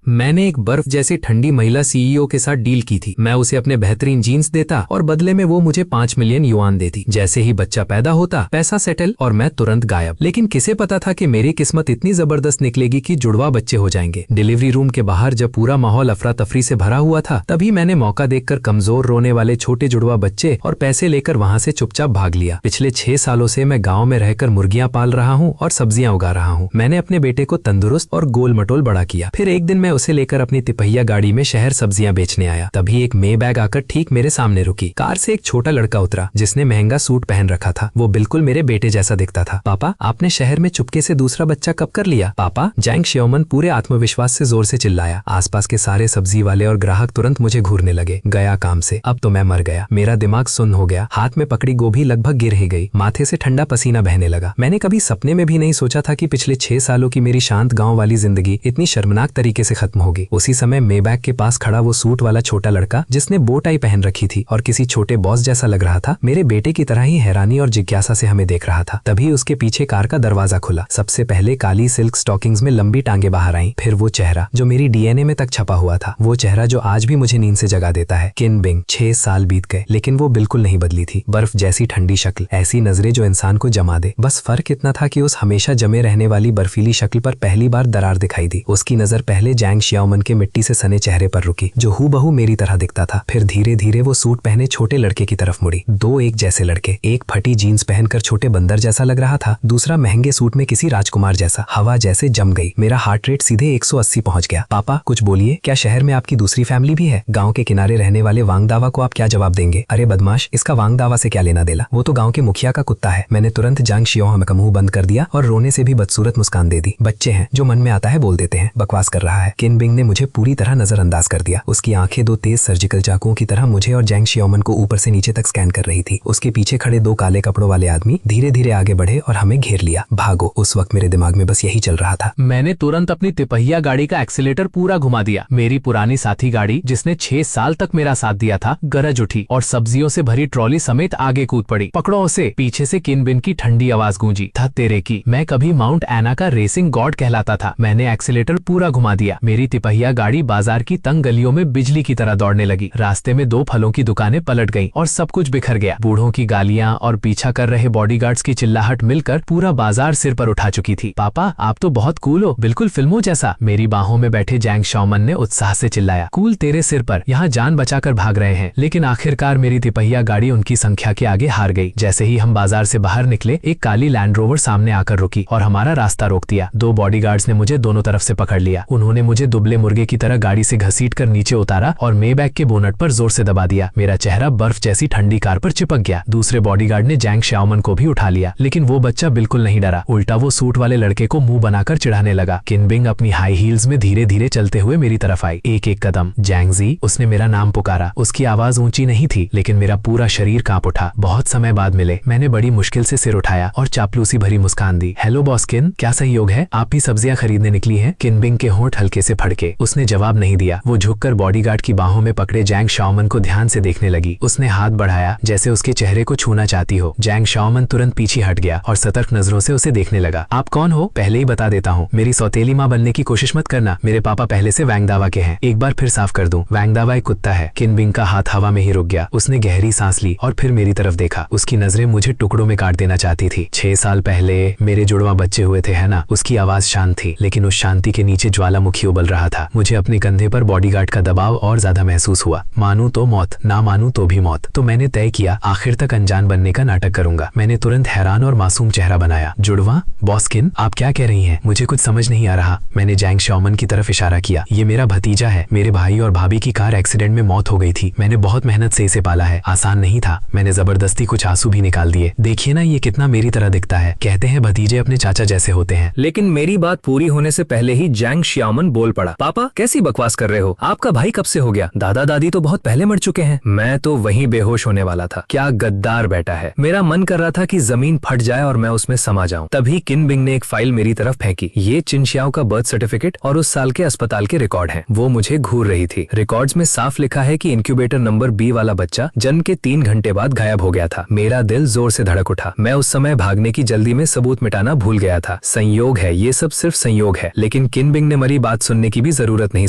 मैंने एक बर्फ जैसी ठंडी महिला सीईओ के साथ डील की थी। मैं उसे अपने बेहतरीन जीन्स देता और बदले में वो मुझे 5 मिलियन युआन देती। जैसे ही बच्चा पैदा होता, पैसा सेटल और मैं तुरंत गायब। लेकिन किसे पता था कि मेरी किस्मत इतनी जबरदस्त निकलेगी कि जुड़वा बच्चे हो जाएंगे। डिलीवरी रूम के बाहर जब पूरा माहौल अफरा तफरी से भरा हुआ था, तभी मैंने मौका देखकर कमजोर रोने वाले छोटे जुड़वा बच्चे और पैसे लेकर वहां से चुपचाप भाग लिया। पिछले 6 सालों से मैं गाँव में रहकर मुर्गियां पाल रहा हूँ और सब्जियां उगा रहा हूँ। मैंने अपने बेटे को तंदुरुस्त और गोल मटोल बड़ा किया। फिर एक दिन मैं उसे लेकर अपनी तिपहिया गाड़ी में शहर सब्जियां बेचने आया। तभी एक मे बैग आकर ठीक मेरे सामने रुकी। कार से एक छोटा लड़का उतरा जिसने महंगा सूट पहन रखा था। वो बिल्कुल मेरे बेटे जैसा दिखता था। पापा, आपने शहर में चुपके से दूसरा बच्चा कब कर लिया? पापा, जैंग शियोमन पूरे आत्मविश्वास से जोर से चिल्लाया। आसपास के सारे सब्जी वाले और ग्राहक तुरंत मुझे घूरने लगे। गया काम से, अब तो मैं मर गया। मेरा दिमाग सुन्न हो गया। हाथ में पकड़ी गोभी लगभग गिर ही गई। माथे से ठंडा पसीना बहने लगा। मैंने कभी सपने में भी नहीं सोचा था कि पिछले 6 सालों की मेरी शांत गाँव वाली जिंदगी इतनी शर्मनाक तरीके से खत्म होगी। उसी समय मेबैग के पास खड़ा वो सूट वाला छोटा लड़का जिसने बो टाई पहन रखी थी और किसी छोटे बॉस जैसा लग रहा था, मेरे बेटे की तरह ही हैरानी और जिज्ञासा से हमें देख रहा था। तभी उसके पीछे कार का दरवाजा खुला। सबसे पहले काली सिल्क स्टॉकिंग्स में लंबी टांगे बाहर आईं। फिर वो चेहरा जो मेरी डीएनए में तक छपा हुआ था, वो चेहरा जो आज भी मुझे नींद से जगा देता है। किन बिंग। 6 साल बीत गए लेकिन वो बिल्कुल नहीं बदली थी। बर्फ जैसी ठंडी शक्ल, ऐसी नजरें जो इंसान को जमा दे। बस फर्क इतना था कि उस हमेशा जमे रहने वाली बर्फीली शक्ल पर पहली बार दरार दिखाई दी। उसकी नजर पहले जैंग शियाओमन के मिट्टी से सने चेहरे पर रुकी जो हूबहू मेरी तरह दिखता था। फिर धीरे धीरे वो सूट पहने छोटे लड़के की तरफ मुड़ी। 2 एक जैसे लड़के, एक फटी जीन्स पहनकर छोटे बंदर जैसा लग रहा था, दूसरा महंगे सूट में किसी राजकुमार जैसा। हवा जैसे जम गई। मेरा हार्ट रेट सीधे 180 पहुंच गया। पापा, कुछ बोलिए। क्या शहर में आपकी दूसरी फैमिली भी है? गांव के किनारे रहने वाले वांगदावा को आप क्या जवाब देंगे? अरे बदमाश, इसका वांगदावा से क्या लेना देला? वो तो गांव के मुखिया का कुत्ता है। मैंने तुरंत जैंग शियोमन का मुंह बंद कर दिया और रोने से भी बदसूरत मुस्कान दे दी। बच्चे हैं, जो मन में आता है बोल देते हैं। बकवास कर रहा है। किन बिंग ने मुझे पूरी तरह नजरअंदाज कर दिया। उसकी आंखें 2 तेज सर्जिकल चाकुओं की तरह मुझे और जैंग शियोमन को ऊपर से नीचे तक स्कैन कर रही थी। उसके पीछे खड़े 2 काले कपड़ों वाले आदमी धीरे धीरे आगे बढ़े और हमें घेर लिया। भागो। उस वक्त मेरे दिमाग में बस यही चल रहा था। मैंने तुरंत अपनी तिपहिया गाड़ी का एक्सीलेटर पूरा घुमा दिया। मेरी पुरानी साथी गाड़ी जिसने 6 साल तक मेरा साथ दिया था, गरज उठी और सब्जियों से भरी ट्रॉली समेत आगे कूद पड़ी। पकड़ो उसे। पीछे से किन बिन की ठंडी आवाज गूंजी। था तेरे की। मैं कभी माउंट एना का रेसिंग गॉड कहलाता था। मैंने एक्सीलेटर पूरा घुमा दिया। मेरी तिपहिया गाड़ी बाजार की तंग गलियों में बिजली की तरह दौड़ने लगी। रास्ते में 2 फलों की दुकानें पलट गईं और सब कुछ बिखर गया। बूढ़ों की गालियां और पीछा कर रहे बॉडीगार्ड्स की चिल्लाहट मिलकर पूरा बाजार सिर पर उठा चुकी थी। पापा, आप तो बहुत कूल हो, बिल्कुल फिल्मों जैसा। मेरी बाहों में बैठे जैंग शियोमन ने उत्साह से चिल्लाया। कूल तेरे सिर पर, यहाँ जान बचाकर भाग रहे हैं। लेकिन आखिरकार मेरी तिपहिया गाड़ी उनकी संख्या के आगे हार गई। जैसे ही हम बाजार से बाहर निकले, एक काली लैंड रोवर सामने आकर रुकी और हमारा रास्ता रोक दिया। 2 बॉडीगार्ड्स ने मुझे दोनों तरफ से पकड़ लिया। उन्होंने मुझे दुबले मुर्गे की तरह गाड़ी से घसीटकर नीचे उतारा और मेबैग के बोनट पर जोर से दबा दिया। मेरा चेहरा बर्फ जैसी ठंडी कार पर चिपक गया। दूसरे बॉडीगार्ड ने जैंग शियोमन को भी उठा लिया, लेकिन वो बच्चा बिल्कुल नहीं डरा। उल्टा वो सूट वाले लड़के को मुंह बनाकर चिढ़ाने लगा। किन बिंग अपनी हाई हील्स में धीरे धीरे चलते हुए मेरी तरफ आई। एक एक कदम। जैंगजी, उसने मेरा नाम पुकारा। उसकी आवाज ऊंची नहीं थी, लेकिन मेरा पूरा शरीर कांप उठा। बहुत समय बाद मिले। मैंने बड़ी मुश्किल से सिर उठाया और चापलूसी भरी मुस्कान दी। हेलो बॉस किन, क्या सहयोग है? आप भी सब्जियां खरीदने निकली हैं? किन बिंग के होंठ हल्के से फड़के। उसने जवाब नहीं दिया। वो झुककर बॉडीगार्ड की बाहों में पकड़े जैंग शियोमन को ध्यान से देखने लगी। उसने हाथ बढ़ाया जैसे उसके चेहरे को छूना चाहती हो। जैंग शियोमन तुरंत पीछे हट गया और सतर्क नजरों से उसे देखने लगा। आप कौन हो? पहले ही बता देता हूँ, मेरी सौतेली माँ बनने की कोशिश मत करना। मेरे पापा पहले से वांगदावा के हैं। एक बार फिर साफ कर दूं, वांगदावा एक कुत्ता है। किन बिंग का हाथ हवा में ही रुक गया। उसने गहरी सांस ली और फिर मेरी तरफ देखा। उसकी नजरें मुझे टुकड़ों में काट देना चाहती थी। 6 साल पहले मेरे जुड़वा बच्चे हुए थे, है ना? उसकी आवाज शांत थी, लेकिन उस शांति के नीचे ज्वालामुखी उबल रहा था। मुझे अपने कंधे पर बॉडीगार्ड का दबाव और ज्यादा महसूस हुआ। मानू तो मौत, ना मानू तो भी मौत। तो मैंने तय किया, आखिर तक अनजान बनने का नाटक करूंगा। मैंने तुरंत हैरान और मासूम चेहरा बनाया। जुड़वा? बॉस किन, आप क्या कह रही हैं? मुझे कुछ समझ नहीं आ रहा। मैंने जैंग शियोमन की तरफ इशारा किया। ये मेरा भतीजा है। मेरे भाई और भाभी की कार एक्सीडेंट में मौत हो गई थी। मैंने बहुत मेहनत से इसे पाला है। आसान नहीं था। मैंने जबरदस्ती कुछ आंसू भी निकाल दिए। देखिए ना, ये कितना मेरी तरह दिखता है। कहते हैं भतीजे अपने चाचा जैसे होते हैं। लेकिन मेरी बात पूरी होने से पहले ही जैंग शियोमन बोल पड़ा। पापा, कैसी बकवास कर रहे हो? आपका भाई कब से हो गया? दादा दादी तो बहुत पहले मर चुके हैं। मैं तो वहीं बेहोश होने वाला था। क्या गद्दार बेटा है। मेरा मन कर रहा था कि जमीन फट जाए और मैं उसमें समा जाऊं। तभी किन बिंग ने एक फाइल मेरी तरफ फेंकी। ये चिनशियाओ का बर्थ सर्टिफिकेट और उस साल के अस्पताल के रिकॉर्ड हैं। वो मुझे घूर रही थी। रिकॉर्ड्स में साफ लिखा है कि इंक्यूबेटर नंबर B वाला बच्चा जन्म के 3 घंटे बाद गायब हो गया था। मेरा दिल जोर से धड़क उठा। मैं उस समय भागने की जल्दी में सबूत मिटाना भूल गया था। संयोग है, ये सब सिर्फ संयोग है। लेकिन किन बिंग ने मेरी बात सुन सुनने की भी जरूरत नहीं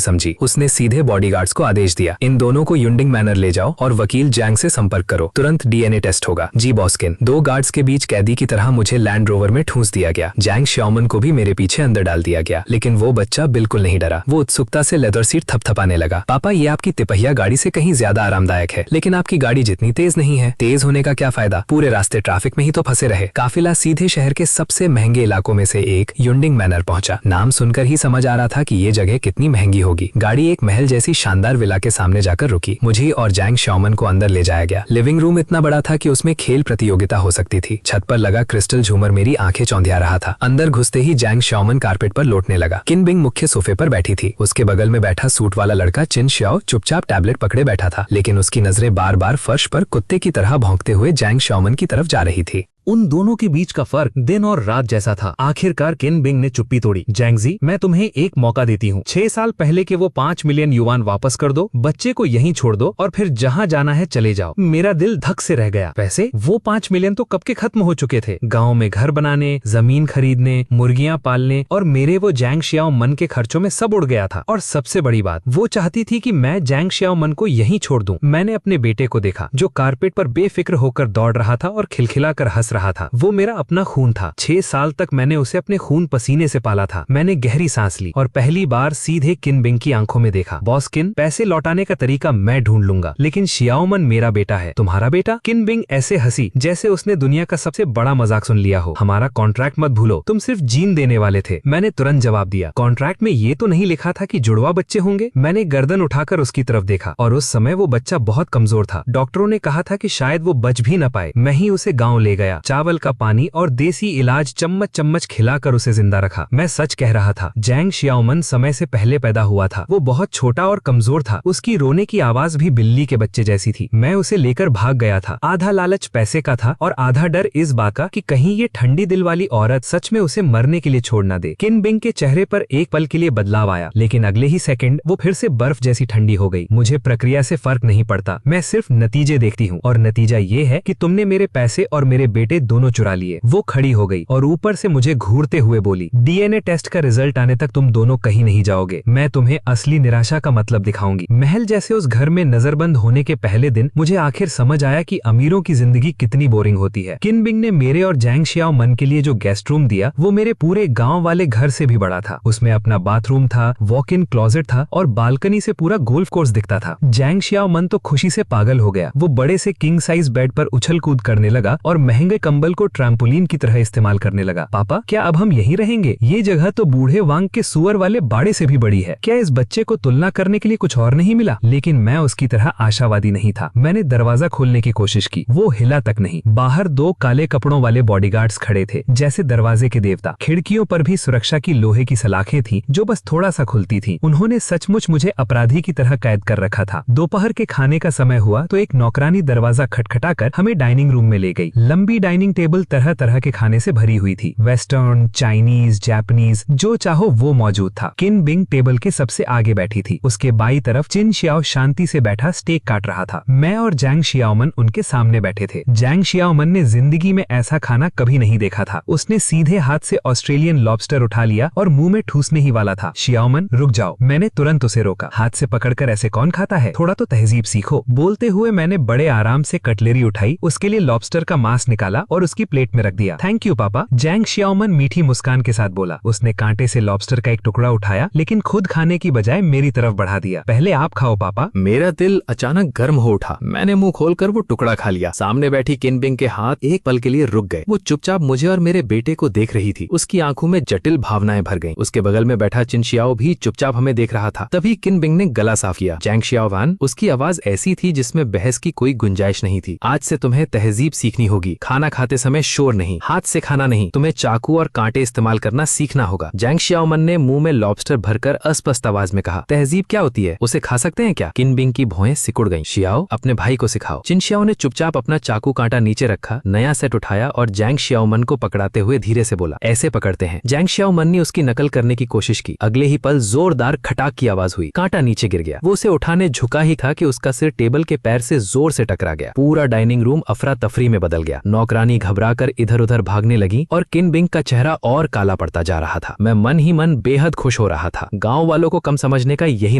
समझी। उसने सीधे बॉडीगार्ड्स को आदेश दिया, इन दोनों को युंडिंग मैनर ले जाओ और वकील जैंग से संपर्क करो, तुरंत डीएनए टेस्ट होगा। जी बॉस्किन। दो गार्ड्स के बीच कैदी की तरह मुझे लैंड रोवर में ठूंस दिया गया। जैंग श्याओमन को भी मेरे पीछे अंदर डाल दिया गया, लेकिन वो बच्चा बिल्कुल नहीं डरा। वो उत्सुकता से लेदर सीट थपथपाने लगा। पापा, ये आपकी तिपहिया गाड़ी से कहीं ज्यादा आरामदायक है, लेकिन आपकी गाड़ी जितनी तेज नहीं है। तेज होने का क्या फायदा, पूरे रास्ते ट्रैफिक में ही तो फंसे रहे। काफिला सीधे शहर के सबसे महंगे इलाकों में से एक युंडिंग मैनर पहुंचा। नाम सुनकर ही समझ आ रहा था कि ये जगह कितनी महंगी होगी। गाड़ी एक महल जैसी शानदार विला के सामने जाकर रुकी। मुझे और जैंग श्याओमन को अंदर ले जाया गया। लिविंग रूम इतना बड़ा था कि उसमें खेल प्रतियोगिता हो सकती थी। छत पर लगा क्रिस्टल झूमर मेरी आंखें चौंधिया रहा था। अंदर घुसते ही जैंग श्याओमन कारपेट पर लौटने लगा। किन बिंग मुख्य सोफे पर बैठी थी। उसके बगल में बैठा सूट वाला लड़का चिन श्याओ चुपचाप टैबलेट पकड़े बैठा था, लेकिन उसकी नजरें बार बार फर्श पर कुत्ते की तरह भौंकते हुए जैंग श्याओमन की तरफ जा रही थी। उन दोनों के बीच का फर्क दिन और रात जैसा था। आखिरकार किन बिंग ने चुप्पी तोड़ी। जैंगजी, मैं तुम्हें एक मौका देती हूँ। 6 साल पहले के वो 5 मिलियन युआन वापस कर दो, बच्चे को यहीं छोड़ दो और फिर जहाँ जाना है चले जाओ। मेरा दिल धक से रह गया। वैसे वो 5 मिलियन तो कब के खत्म हो चुके थे। गाँव में घर बनाने, जमीन खरीदने, मुर्गियां पालने और मेरे वो जैंग श्याओमन के खर्चों में सब उड़ गया था। और सबसे बड़ी बात, वो चाहती थी कि मैं जैंग श्याओमन को यहीं छोड़ दूं। मैंने अपने बेटे को देखा जो कारपेट पर बेफिक्र होकर दौड़ रहा था और खिलखिलाकर हंस रहा था। वो मेरा अपना खून था। 6 साल तक मैंने उसे अपने खून पसीने से पाला था। मैंने गहरी सांस ली और पहली बार सीधे किन बिंग की आंखों में देखा। बॉस किन, पैसे लौटाने का तरीका मैं ढूंढ लूंगा, लेकिन श्याओमन मेरा बेटा है। तुम्हारा बेटा? किन बिंग ऐसे हंसी जैसे उसने दुनिया का सबसे बड़ा मजाक सुन लिया हो। हमारा कॉन्ट्रैक्ट मत भूलो, तुम सिर्फ जीन देने वाले थे। मैंने तुरंत जवाब दिया, कॉन्ट्रैक्ट में ये तो नहीं लिखा था कि जुड़वा बच्चे होंगे। मैंने गर्दन उठाकर उसकी तरफ देखा और उस समय वो बच्चा बहुत कमजोर था। डॉक्टरों ने कहा था कि शायद वो बच भी न पाए। मैं ही उसे गाँव ले गया, चावल का पानी और देसी इलाज चम्मच चम्मच खिलाकर उसे जिंदा रखा। मैं सच कह रहा था। जैंग श्याओमन समय से पहले पैदा हुआ था। वो बहुत छोटा और कमजोर था। उसकी रोने की आवाज भी बिल्ली के बच्चे जैसी थी। मैं उसे लेकर भाग गया था। आधा लालच पैसे का था और आधा डर इस बात का कि कहीं ये ठंडी दिल वाली औरत सच में उसे मरने के लिए छोड़ ना दे। किन बिंग के चेहरे पर एक पल के लिए बदलाव आया, लेकिन अगले ही सेकंड वो फिर से बर्फ जैसी ठंडी हो गई। मुझे प्रक्रिया से फर्क नहीं पड़ता, मैं सिर्फ नतीजे देखती हूँ और नतीजा ये है कि तुमने मेरे पैसे और मेरे बेटे दोनों चुरा लिए। वो खड़ी हो गई और ऊपर से मुझे घूरते हुए बोली, डीएनए टेस्ट का रिजल्ट आने तक तुम दोनों कहीं नहीं जाओगे। मैं तुम्हें असली निराशा का मतलब दिखाऊंगी। महल जैसे उस घर में नजरबंद होने के पहले दिन मुझे आखिर समझ आया कि अमीरों की जिंदगी कितनी बोरिंग होती है। किन बिंग ने मेरे और जैंग श्याओमन के लिए जो गेस्ट रूम दिया वो मेरे पूरे गांव वाले घर से भी बड़ा था। उसमें अपना बाथरूम था, वॉक इन क्लोजेट था और बालकनी से पूरा गोल्फ कोर्स दिखता था। जैंग श्याओमन तो खुशी से पागल हो गया। वो बड़े से किंग साइज बेड पर उछल कूद करने लगा और महंगे कंबल को ट्रैम्पोलिन की तरह इस्तेमाल करने लगा। पापा, क्या अब हम यहीं रहेंगे? ये जगह तो बूढ़े वांग के सुअर वाले बाड़े से भी बड़ी है। क्या इस बच्चे को तुलना करने के लिए कुछ और नहीं मिला? लेकिन मैं उसकी तरह आशावादी नहीं था। मैंने दरवाजा खोलने की कोशिश की, वो हिला तक नहीं। बाहर 2 काले कपड़ों वाले बॉडीगार्ड्स खड़े थे, जैसे दरवाजे के देवता। खिड़कियों पर भी सुरक्षा की लोहे की सलाखें थी जो बस थोड़ा सा खुलती थी। उन्होंने सचमुच मुझे अपराधी की तरह कैद कर रखा था। दोपहर के खाने का समय हुआ तो एक नौकरानी दरवाजा खटखटाकर हमें डाइनिंग रूम में ले गई। लंबी डाइनिंग टेबल तरह तरह के खाने से भरी हुई थी। वेस्टर्न, चाइनीज, जापानीज, जो चाहो वो मौजूद था। किन बिंग टेबल के सबसे आगे बैठी थी। उसके बाई तरफ चिन श्याओ शांति से बैठा स्टेक काट रहा था। मैं और जैंग श्याओमन उनके सामने बैठे थे। जैंग श्याओमन ने जिंदगी में ऐसा खाना कभी नहीं देखा था। उसने सीधे हाथ से ऑस्ट्रेलियन लॉबस्टर उठा लिया और मुंह में ठूसने ही वाला था। श्याओमन, रुक जाओ। मैंने तुरंत उसे रोका। हाथ से पकड़कर ऐसे कौन खाता है? थोड़ा तो तहजीब सीखो। बोलते हुए मैंने बड़े आराम से कटलेरी उठाई, उसके लिए लॉबस्टर का मांस निकाला और उसकी प्लेट में रख दिया। थैंक यू पापा, जैंग श्याओमन मीठी मुस्कान के साथ बोला। उसने कांटे से लॉबस्टर का एक टुकड़ा उठाया, लेकिन खुद खाने की बजाय मेरी तरफ बढ़ा दिया। पहले आप खाओ पापा। मेरा दिल अचानक गर्म हो उठा। मैंने मुंह खोलकर वो टुकड़ा खा लिया। सामने बैठी किन बिंग के हाथ एक पल के लिए रुक गए। वो चुपचाप मुझे और मेरे बेटे को देख रही थी। उसकी आंखों में जटिल भावनाएं भर गईं। उसके बगल में बैठा चिन श्याओ भी चुपचाप हमें देख रहा था। तभी किन बिंग ने गला साफ किया। जैंग श्याओवान, उसकी आवाज ऐसी थी जिसमें बहस की कोई गुंजाइश नहीं थी। आज से तुम्हें तहजीब सीखनी होगी। खाना खाते समय शोर नहीं, हाथ से खाना नहीं, तुम्हें चाकू और कांटे इस्तेमाल करना सीखना होगा। जैंग श्याओमन ने मुंह में लॉबस्टर भरकर अस्पष्ट आवाज में कहा, तहजीब क्या होती है? उसे खा सकते हैं क्या? किन बिंग की भौहें सिकुड़ गईं। श्याओ, अपने भाई को सिखाओ। चिन श्याओ ने चुपचाप अपना चाकू कांटा नीचे रखा, नया सेट उठाया और जैंग श्याओमन को पकड़ाते हुए धीरे से बोला, ऐसे पकड़ते हैं। जैंग श्याओमन ने उसकी नकल करने की कोशिश की। अगले ही पल जोरदार खटाक की आवाज हुई। कांटा नीचे गिर गया। वो उसे उठाने झुका ही था कि उसका सिर टेबल के पैर से जोर से टकरा गया। पूरा डाइनिंग रूम अफरा तफरी में बदल गया। नौकरानी नौकरानी घबराकर इधर उधर भागने लगी और किन बिंग का चेहरा और काला पड़ता जा रहा था। मैं मन ही मन बेहद खुश हो रहा था। गांव वालों को कम समझने का यही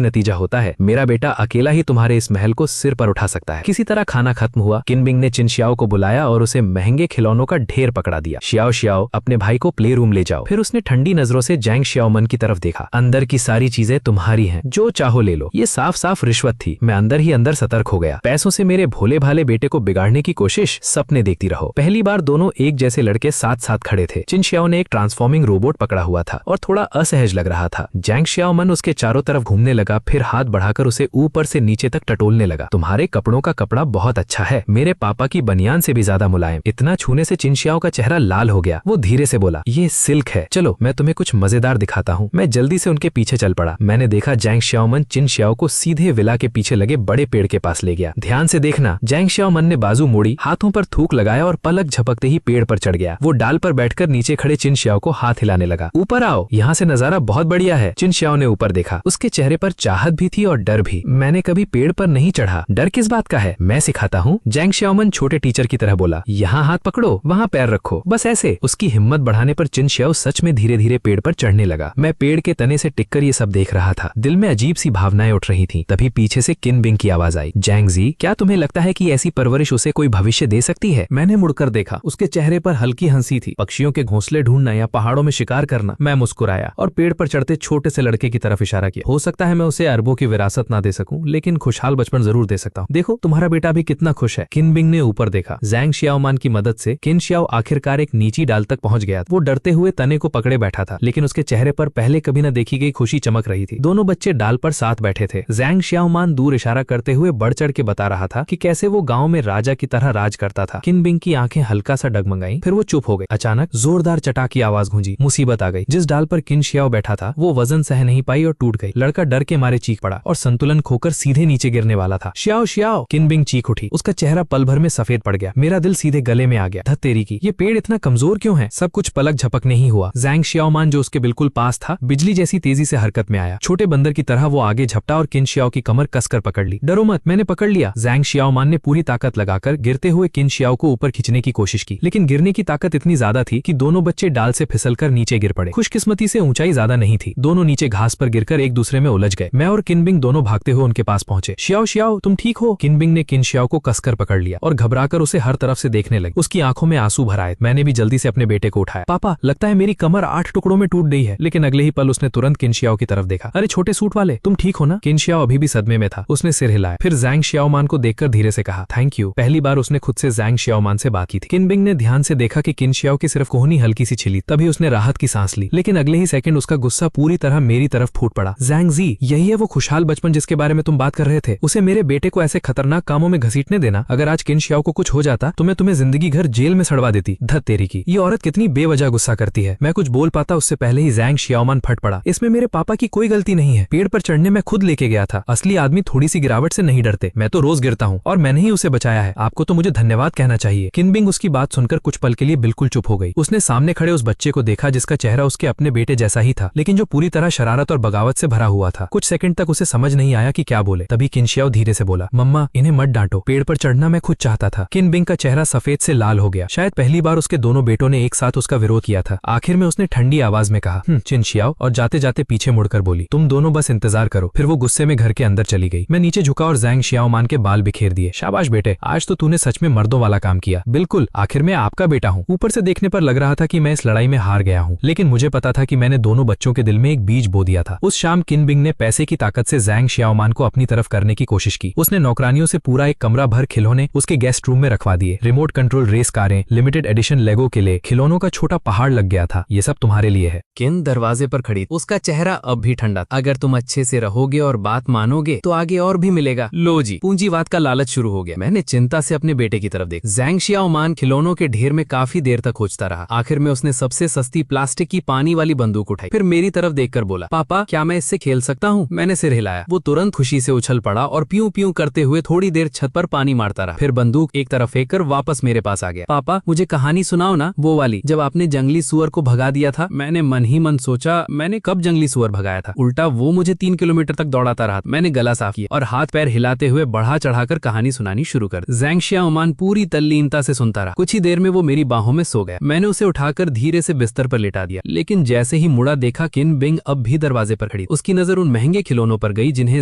नतीजा होता है। मेरा बेटा अकेला ही तुम्हारे इस महल को सिर पर उठा सकता है। किसी तरह खाना खत्म हुआ। किन बिंग ने चिन शियाओ को बुलाया और उसे महंगे खिलौनों का ढेर पकड़ा दिया। शियाओ शियाओ, अपने भाई को प्ले रूम ले जाओ। फिर उसने ठंडी नजरों से जैंग शियाओमन की तरफ देखा। अंदर की सारी चीजें तुम्हारी हैं, जो चाहो ले लो। ये साफ साफ रिश्वत थी। मैं अंदर ही अंदर सतर्क हो गया। पैसों से मेरे भोले भाले बेटे को बिगाड़ने की कोशिश, सपने देखती रहो। पहली बार दोनों एक जैसे लड़के साथ साथ खड़े थे। चिन शियाओ ने एक ट्रांसफॉर्मिंग रोबोट पकड़ा हुआ था और थोड़ा असहज लग रहा था। जैंग शियाओमन उसके चारों तरफ घूमने लगा, फिर हाथ बढ़ाकर उसे ऊपर से नीचे तक टटोलने लगा। तुम्हारे कपड़ों का कपड़ा बहुत अच्छा है, मेरे पापा की बनियान से भी ज्यादा मुलायम। इतना छूने से चिन शियाओ का चेहरा लाल हो गया। वो धीरे से बोला, ये सिल्क है, चलो मैं तुम्हें कुछ मजेदार दिखाता हूँ। मैं जल्दी से उनके पीछे चल पड़ा। मैंने देखा जैंग शियाओमन चिन शियाओ को सीधे विला के पीछे लगे बड़े पेड़ के पास ले गया। ध्यान से देखना। जैंग शियाओमन ने बाजू मोड़ी, हाथों पर थूक लगाया और पलक झपकते ही पेड़ पर चढ़ गया। वो डाल पर बैठकर नीचे खड़े चिन शियाओ को हाथ हिलाने लगा। ऊपर आओ, यहाँ से नजारा बहुत बढ़िया है। चिन शियाओ ने ऊपर देखा। उसके चेहरे पर चाहत भी थी और डर भी। मैंने कभी पेड़ पर नहीं चढ़ा। डर किस बात का है, मैं सिखाता हूँ। जैंग शियाओमन छोटे टीचर की तरह बोला। यहाँ हाथ पकड़ो, वहाँ पैर रखो, बस ऐसे। उसकी हिम्मत बढ़ाने पर चिन शियाओ सच में धीरे धीरे पेड़ पर चढ़ने लगा। मैं पेड़ के तने से टिककर ये सब देख रहा था। दिल में अजीब सी भावनाएं उठ रही थी। तभी पीछे से किन बिंग की आवाज आई। जैंग जी, क्या तुम्हें लगता है कि ऐसी परवरिश उसे कोई भविष्य दे सकती है? मैंने मुड़कर देखा। उसके चेहरे पर हल्की हंसी थी। पक्षियों के घोंसले ढूंढना या पहाड़ों में शिकार करना। मैं मुस्कुराया और पेड़ पर चढ़ते छोटे से लड़के की तरफ इशारा किया। हो सकता है मैं उसे अरबों की विरासत ना दे सकूं, लेकिन खुशहाल बचपन जरूर दे सकता हूँ। देखो, तुम्हारा बेटा भी कितना खुश है। किन बिंग ने ऊपर देखा। जैंग शियाओमान की मदद से किन शियाओ आखिरकार एक नीची डाल तक पहुंच गया। वो डरते हुए तने को पकड़े बैठा था, लेकिन उसके चेहरे पर पहले कभी न देखी गई खुशी चमक रही थी। दोनों बच्चे डाल पर साथ बैठे थे। जैंग शियाओमान दूर इशारा करते हुए बढ़ चढ़ के बता रहा था कि कैसे वो गांव में राजा की तरह राज करता था। किन बिंग की आंखें हल्का सा डगमगाई, फिर वो चुप हो गई। अचानक जोरदार चटाक की आवाज गूंजी। मुसीबत आ गई। जिस डाल पर किन शियाओ बैठा था वो वजन सह नहीं पाई और टूट गई। लड़का डर के मारे चीख पड़ा और संतुलन खोकर सीधे नीचे गिरने वाला था। शियाओ शियाओ, किन बिंग चीख उठी। उसका चेहरा पल भर में सफेद पड़ गया। मेरा दिल सीधे गले में आ गया। धत तेरी की, ये पेड़ इतना कमजोर क्यों है? सब कुछ पलक झपकने ही हुआ। जैंग शियाओमान जो उसके बिल्कुल पास था, बिजली जैसी तेजी से हरकत में आया। छोटे बंदर की तरह वो आगे झपटा और किन शियाओ की कमर कसकर पकड़ ली। डरो मत, मैंने पकड़ लिया। जैंग शियाओमान ने पूरी ताकत लगाकर गिरते हुए किन शियाओ को ऊपर खींचने की कोशिश की, लेकिन गिरने की ताकत इतनी ज्यादा थी कि दोनों बच्चे डाल से फिसलकर नीचे गिर पड़े। खुशकिस्मती से ऊंचाई ज्यादा नहीं थी। दोनों नीचे घास पर गिरकर एक दूसरे में उलझ गए। मैं और किन बिंग दोनों भागते हुए उनके पास पहुंचे। शियाओ शियाओ, तुम ठीक हो? किन बिंग ने किन शियाओ को कसकर पकड़ लिया और घबराकर उसे हर तरफ से देखने लगी। उसकी आंखों में आंसू भर आए। मैंने भी जल्दी से अपने बेटे को उठाया। पापा, लगता है मेरी कमर 8 टुकड़ों में टूट गई है। लेकिन अगले ही पल उसने तुरंत किन शियाओ की तरफ देखा। अरे छोटे सूट वाले, तुम ठीक हो ना? किन शियाओ अभी भी सदमे में था। उसने सिर हिलाया, फिर जैंग शियाओमान को देखकर धीरे से कहा, थैंक यू। पहली बार उसने खुद से जैंग शियाओमान से बात की थी। किन बिंग ने ध्यान से देखा कि किन शियाओ की सिर्फ कोहनी हल्की सी छिली। तभी उसने राहत की सांस ली, लेकिन अगले ही सेकंड उसका गुस्सा पूरी तरह मेरी तरफ फूट पड़ा। जैंग जी, यही है वो खुशहाल बचपन जिसके बारे में तुम बात कर रहे थे? उसे मेरे बेटे को ऐसे खतरनाक कामों में घसीटने देना। अगर आज किन शियाओ को कुछ हो जाता तो मैं तुम्हें जिंदगी भर जेल में सड़वा देती। धत तेरी की, ये औरत कितनी बेवजह गुस्सा करती है। मैं कुछ बोल पाता उससे पहले ही जैंग शियाओमान फट पड़ा। इसमें मेरे पापा की कोई गलती नहीं है। पेड़ पर चढ़ने में खुद लेके गया था। असली आदमी थोड़ी सी गिरावट से नहीं डरते। मैं तो रोज गिरता हूँ और मैंने ही उसे बचाया है। आपको तो मुझे धन्यवाद कहना चाहिए। किन बिंग उसकी बात सुनकर कुछ पल के लिए बिल्कुल चुप हो गई। उसने सामने खड़े उस बच्चे को देखा जिसका चेहरा उसके अपने बेटे जैसा ही था, लेकिन जो पूरी तरह शरारत और बगावत से भरा हुआ था। कुछ सेकंड तक उसे समझ नहीं आया कि क्या बोले। तभी किन शियाओ धीरे से बोला, मम्मा, इन्हें मत डांटो। पेड़ पर चढ़ना मैं खुद चाहता था। किन बिंग का चेहरा सफेद से लाल हो गया। शायद पहली बार उसके दोनों बेटों ने एक साथ उसका विरोध किया था। आखिर में उसने ठंडी आवाज में कहा, चिन शियाओ, और जाते जाते पीछे मुड़कर बोली, तुम दोनों बस इंतजार करो। फिर वो गुस्से में घर के अंदर चली गई। मैं नीचे झुका और जैंग शियाओमान के बाल बिखेर दिए। शाबाश बेटे, आज तो तूने सच में मर्दों वाला काम किया। बिल्कुल, आखिर मैं आपका बेटा हूँ। ऊपर से देखने पर लग रहा था कि मैं इस लड़ाई में हार गया हूँ, लेकिन मुझे पता था कि मैंने दोनों बच्चों के दिल में एक बीज बो दिया था। उस शाम किन बिंग ने पैसे की ताकत से जैंग शियाओमान को अपनी तरफ करने की कोशिश की। उसने नौकरानियों से पूरा एक कमरा भर खिलौने उसके गेस्ट रूम में रखवा दिए। रिमोट कंट्रोल रेस कारें, लिमिटेड एडिशन लेगो किले, खिलौनों का छोटा पहाड़ लग गया था। ये सब तुम्हारे लिए है। किन दरवाजे पर खड़ी, उसका चेहरा अब भी ठंडा। अगर तुम अच्छे से रहोगे और बात मानोगे तो आगे और भी मिलेगा। लो जी, पूंजीवाद का लालच शुरू हो गया। मैंने चिंता से अपने बेटे की तरफ देखा। जैंग शियाओमान खिलौनों के ढेर में काफी देर तक खोजता रहा। आखिर में उसने सबसे सस्ती प्लास्टिक की पानी वाली बंदूक उठाई, फिर मेरी तरफ देखकर बोला, पापा, क्या मैं इससे खेल सकता हूँ? मैंने सिर हिलाया। वो तुरंत खुशी से उछल पड़ा और प्यूं प्यूं करते हुए थोड़ी देर छत पर पानी मारता रहा। फिर बंदूक एक तरफ फेंक कर वापस मेरे पास आ गया। पापा, मुझे कहानी सुनाओ ना, वो वाली जब आपने जंगली सुअर को भगा दिया था। मैंने मन ही मन सोचा, मैंने कब जंगली सुअर भगाया था? उल्टा वो मुझे 3 किलोमीटर तक दौड़ाता रहा। मैंने गला साफ किया और हाथ पैर हिलाते हुए बढ़ा चढ़ाकर कहानी सुनानी शुरू कर। जैंग शियाओमान पूरी तल्लीनता से सुनता सुनता रहा। कुछ ही देर में वो मेरी बाहों में सो गया। मैंने उसे उठाकर धीरे से बिस्तर पर लेटा दिया, लेकिन जैसे ही मुड़ा देखा किन बिंग अब भी दरवाजे पर खड़ी। उसकी नजर उन महंगे खिलौनों पर गई जिन्हें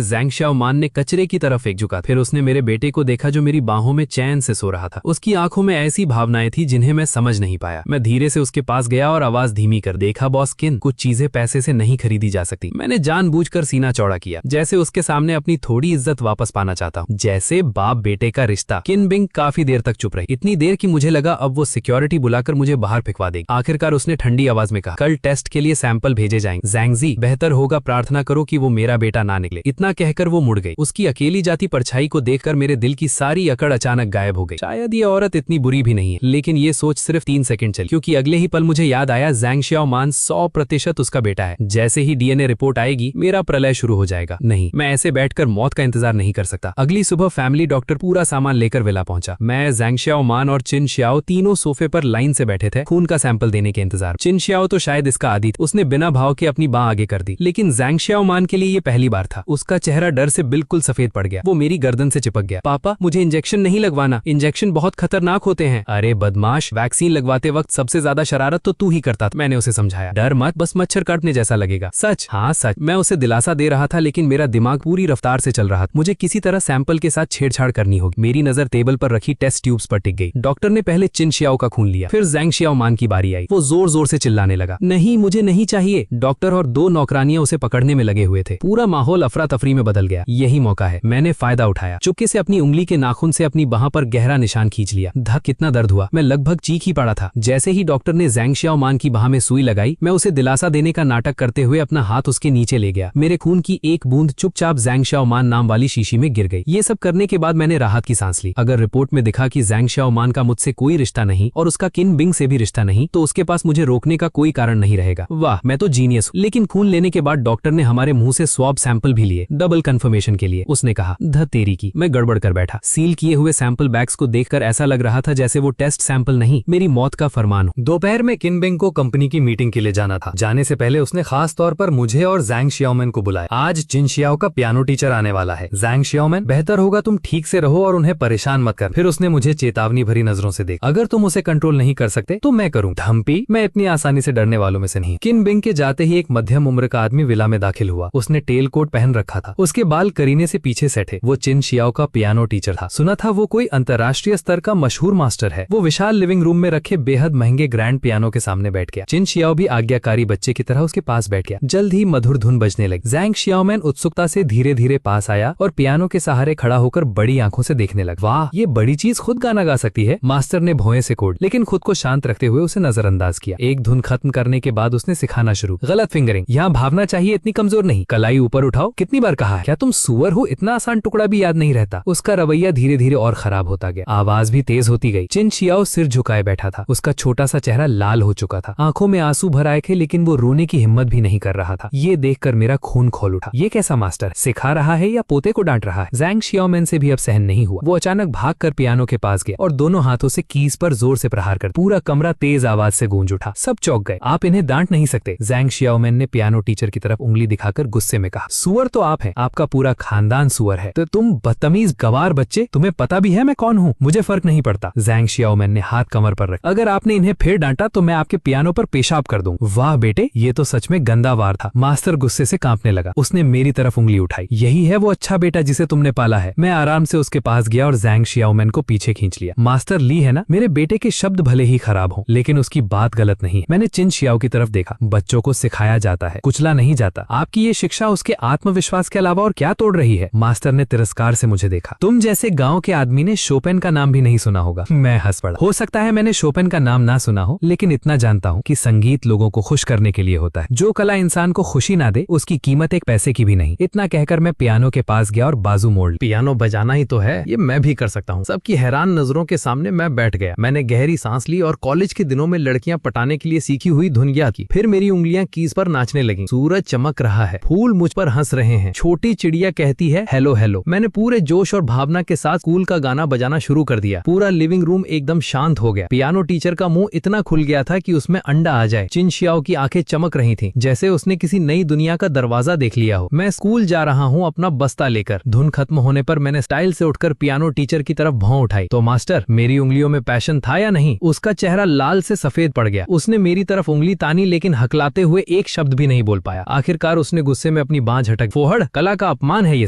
ज़ैंग शाओमान ने कचरे की तरफ फेंक चुका। फिर उसने मेरे बेटे को देखा जो मेरी बाहों में चैन से सो रहा था। उसकी आंखों में ऐसी भावनाएं थी जिन्हें मैं समझ नहीं पाया। मैं धीरे से उसके पास गया और आवाज धीमी कर, देखा बॉस किन, कुछ चीजें पैसे से नहीं खरीदी जा सकती। मैंने जानबूझकर सीना चौड़ा किया, जैसे उसके सामने अपनी थोड़ी इज्जत वापस पाना चाहता हूँ, जैसे बाप बेटे का रिश्ता। किन बिंग काफी देर तक चुप रही, इतनी देर की मुझे लगा अब वो सिक्योरिटी बुलाकर मुझे बाहर फेंकवा देगी। आखिरकार उसने ठंडी आवाज में कहा, कल टेस्ट के लिए सैंपल भेजे जाएंगे। ज़ैंगजी, बेहतर होगा प्रार्थना करो कि वो मेरा बेटा ना निकले। इतना कहकर वो मुड़ गई। उसकी अकेली जाती परछाई को देखकर मेरे दिल की सारी अकड़ अचानक गायब हो गई। शायद ये औरत इतनी बुरी भी नहीं है। लेकिन ये सोच सिर्फ 3 सेकंड चली, क्योंकि अगले ही पल मुझे याद आया ज़ैंग शाओमान 100% उसका बेटा है। जैसे ही डीएनए रिपोर्ट आएगी मेरा प्रलय शुरू हो जाएगा। नहीं, मैं ऐसे बैठकर मौत का इंतजार नहीं कर सकता। अगली सुबह फैमिली डॉक्टर पूरा सामान लेकर विला पहुंचा। मैं, ज़ैंग शाओमान और चिन शियाओ तीनों सोफे पर लाइन से बैठे थे, खून का सैंपल देने के इंतजार। चिन शियाओ तो शायद इसका आदी था, उसने बिना भाव के अपनी बांह आगे कर दी। लेकिन ज़ैंग शाओमान के लिए ये पहली बार था। उसका चेहरा डर से बिल्कुल सफेद पड़ गया। वो मेरी गर्दन से चिपक गया। पापा, मुझे इंजेक्शन नहीं लगवाना, इंजेक्शन बहुत खतरनाक होते हैं। अरे बदमाश, वैक्सीन लगवाते वक्त सबसे ज्यादा शरारत तो तू ही करता था। मैंने उसे समझाया, डर मत, बस मच्छर काटने जैसा लगेगा। सच? हाँ सच। मैं उसे दिलासा दे रहा था, लेकिन मेरा दिमाग पूरी रफ्तार से चल रहा था। मुझे किसी तरह सैंपल के साथ छेड़छाड़ करनी होगी। मेरी नजर टेबल पर रखी टेस्ट ट्यूब्स पर टिक गई। डॉक्टर ने पहले चिन शियाओ का खून लिया, फिर ज़ैंग शाओमान की बारी आई। वो जोर जोर से चिल्लाने लगा, नहीं मुझे नहीं चाहिए। डॉक्टर और 2 नौकरानियां उसे पकड़ने में लगे हुए थे। पूरा माहौल अफरा तफरी में बदल गया। यही मौका है। मैंने फायदा उठाया। चुपके से अपनी उंगली के नाखून से अपनी बाह पर गहरा निशान खींच लिया। धक, कितना दर्द हुआ। मैं लगभग चीख ही पड़ा था। जैसे ही डॉक्टर ने ज़ैंग शाओमान की बाह में सुई लगाई, मैं उसे दिलासा देने का नाटक करते हुए अपना हाथ उसके नीचे ले गया। मेरे खून की एक बूंद चुपचाप ज़ैंग शाओमान नाम वाली शीशी में गिर गई। ये सब करने के बाद मैंने राहत की सांस ली। अगर रिपोर्ट में दिखा कि ज़ैंग शाओमान का मुझसे कोई रिश्ता नहीं और उसका किन बिंग से भी रिश्ता नहीं, तो उसके पास मुझे रोकने का कोई कारण नहीं रहेगा। वाह, मैं तो जीनियस हूं। लेकिन खून लेने के बाद डॉक्टर ने हमारे मुंह से स्वैब सैंपल भी लिए, डबल कंफर्मेशन के लिए। उसने कहा, ध तेरी की। मैं गड़बड़ कर बैठा। सील किए हुए सैंपल बैग्स को देखकर ऐसा लग रहा था जैसे वो टेस्ट सैंपल नहीं, मेरी मौत का फरमान हो। दोपहर में किन बिंग को कंपनी की मीटिंग के लिए जाना था। जाने से पहले उसने खास तौर पर मुझे और ज़ैंग शाओमैन को बुलाया। आज चिन शियाओ का पियानो टीचर आने वाला है। ज़ैंग शाओमैन, बेहतर होगा तुम ठीक से रहो और उन्हें परेशान मत कर। फिर उसने मुझे चेतावनी भरी नजरों से देखा, अगर तुम उसे कंट्रोल नहीं कर सकते तो मैं करूँ। धमपी, मैं इतनी आसानी से डरने वालों में से नहीं। किन बिंग के जाते ही एक मध्यम उम्र का आदमी विला में दाखिल हुआ। उसने टेल कोट पहन रखा था, उसके बाल करीने से पीछे सेटे। वो चिन शियाओ का पियानो टीचर था। सुना था वो कोई अंतर्राष्ट्रीय स्तर का मशहूर मास्टर है। वो विशाल लिविंग रूम में रखे बेहद महंगे ग्रैंड पियानो के सामने बैठ गया। चिन शियाओ भी आज्ञाकारी बच्चे की तरह उसके पास बैठ गया। जल्द ही मधुर धुन बजने लगी। ज़ैंग शाओमैन उत्सुकता से धीरे धीरे पास आया और पियानो के सहारे खड़ा होकर बड़ी आंखों से देखने लगा। वाह, ये बड़ी चीज खुद गाना गा सकती है। मास्टर ने भौएं से कोड, लेकिन खुद को शांत रखते हुए उसे नजरअंदाज किया। एक धुन खत्म करने के बाद उसने सिखाना शुरू। गलत फिंगरिंग, यहाँ भावना चाहिए, इतनी कमजोर नहीं। कलाई ऊपर उठाओ। कितनी बार कहा है? क्या तुम सुअर हो? इतना आसान टुकड़ा भी याद नहीं रहता। उसका रवैया धीरे धीरे और खराब होता गया। आवाज भी तेज होती गई। चिन शियाओ सिर झुकाए बैठा था। उसका छोटा सा चेहरा लाल हो चुका था। आंखों में आंसू भर आए थे, लेकिन वो रोने की हिम्मत भी नहीं कर रहा था। ये देखकर मेरा खून खोल उठा। ये कैसा मास्टर, सिखा रहा है या पोते को डांट रहा है? ज़ैंग शाओमैन से भी अब सहन नहीं हुआ। वो अचानक भागकर पियानो के पास गया और दोनों हाथों से कीज पर जोर से प्रहार कर पूरा कमरा तेज आवाज से गूंज उठा। सब चौंक गए। आप इन्हें डांट नहीं सकते। ज़ैंग शाओमैन ने पियानो टीचर की तरफ उंगली दिखाकर गुस्से में कहा, सुअर तो आप हैं, आपका पूरा खानदान सुअर है। तो तुम बदतमीज गवार बच्चे, तुम्हें पता भी है मैं कौन हूँ? मुझे फर्क नहीं पड़ता। ज़ैंग शाओमैन ने हाथ कमर पर रखा। अगर आपने इन्हें फिर डांटा तो मैं आपके पियानो पर पेशाब कर दूं। वाह बेटे, ये तो सच में गंदा वार था। मास्टर गुस्से से कांपने लगा। उसने मेरी तरफ उंगली उठाई। यही है वो अच्छा बेटा जिसे तुमने पाला है। मैं आराम से उसके पास गया और ज़ैंग शाओमैन को पीछे खींच लिया। मास्टर ली है ना, मेरे बेटे के शब्द भले ही खराब हों, लेकिन उसकी बात गलत नहीं। मैंने चिन शियाओ की तरफ देखा। बच्चों को सिखाया जाता है, कुचला नहीं जाता। आपकी ये शिक्षा उसके आत्मविश्वास के अलावा और क्या तोड़ रही है? मास्टर ने तिरस्कार से मुझे देखा। तुम जैसे गांव के आदमी ने शोपेन का नाम भी नहीं सुना होगा। मैं हंस पड़ा। हो सकता है मैंने शोपेन का नाम ना सुना हो, लेकिन इतना जानता हूँ कि संगीत लोगों को खुश करने के लिए होता है। जो कला इंसान को खुशी ना दे, उसकी कीमत एक पैसे की भी नहीं। इतना कहकर मैं पियानो के पास गया और बाजू मोड़ ली। पियानो बजाना ही तो है, ये मैं भी कर सकता हूँ। सबकी हैरान नजरों के सामने मैं बैठ गया। मैंने गहरी सांस ली और कॉलेज के दिनों में लड़कियां पटाने के लिए सीखी हुई धुन याद की। फिर मेरी उंगलियां कीज पर नाचने लगी। सूरज चमक रहा है, फूल मुझ पर हंस रहे हैं, छोटी चिड़िया कहती है हेलो हेलो। मैंने पूरे जोश और भावना के साथ स्कूल का गाना बजाना शुरू कर दिया। पूरा लिविंग रूम एकदम शांत हो गया। पियानो टीचर का मुंह इतना खुल गया था कि उसमें अंडा आ जाए। चिन शियाओ की आंखें चमक रही थीं, जैसे उसने किसी नई दुनिया का दरवाजा देख लिया हो। मैं स्कूल जा रहा हूँ अपना बस्ता लेकर। धुन खत्म होने पर मैंने स्टाइल से उठकर पियानो टीचर की तरफ भौं उठाई। तो मास्टर, मेरी मेरी उंगलियों में पैशन था या नहीं? उसका चेहरा लाल से सफेद पड़ गया। उसने मेरी तरफ उंगली तानी लेकिन हकलाते हुए एक शब्द भी नहीं बोल पाया। आखिरकार उसने गुस्से में अपनी बांह झटक, फोहड़, कला का अपमान है ये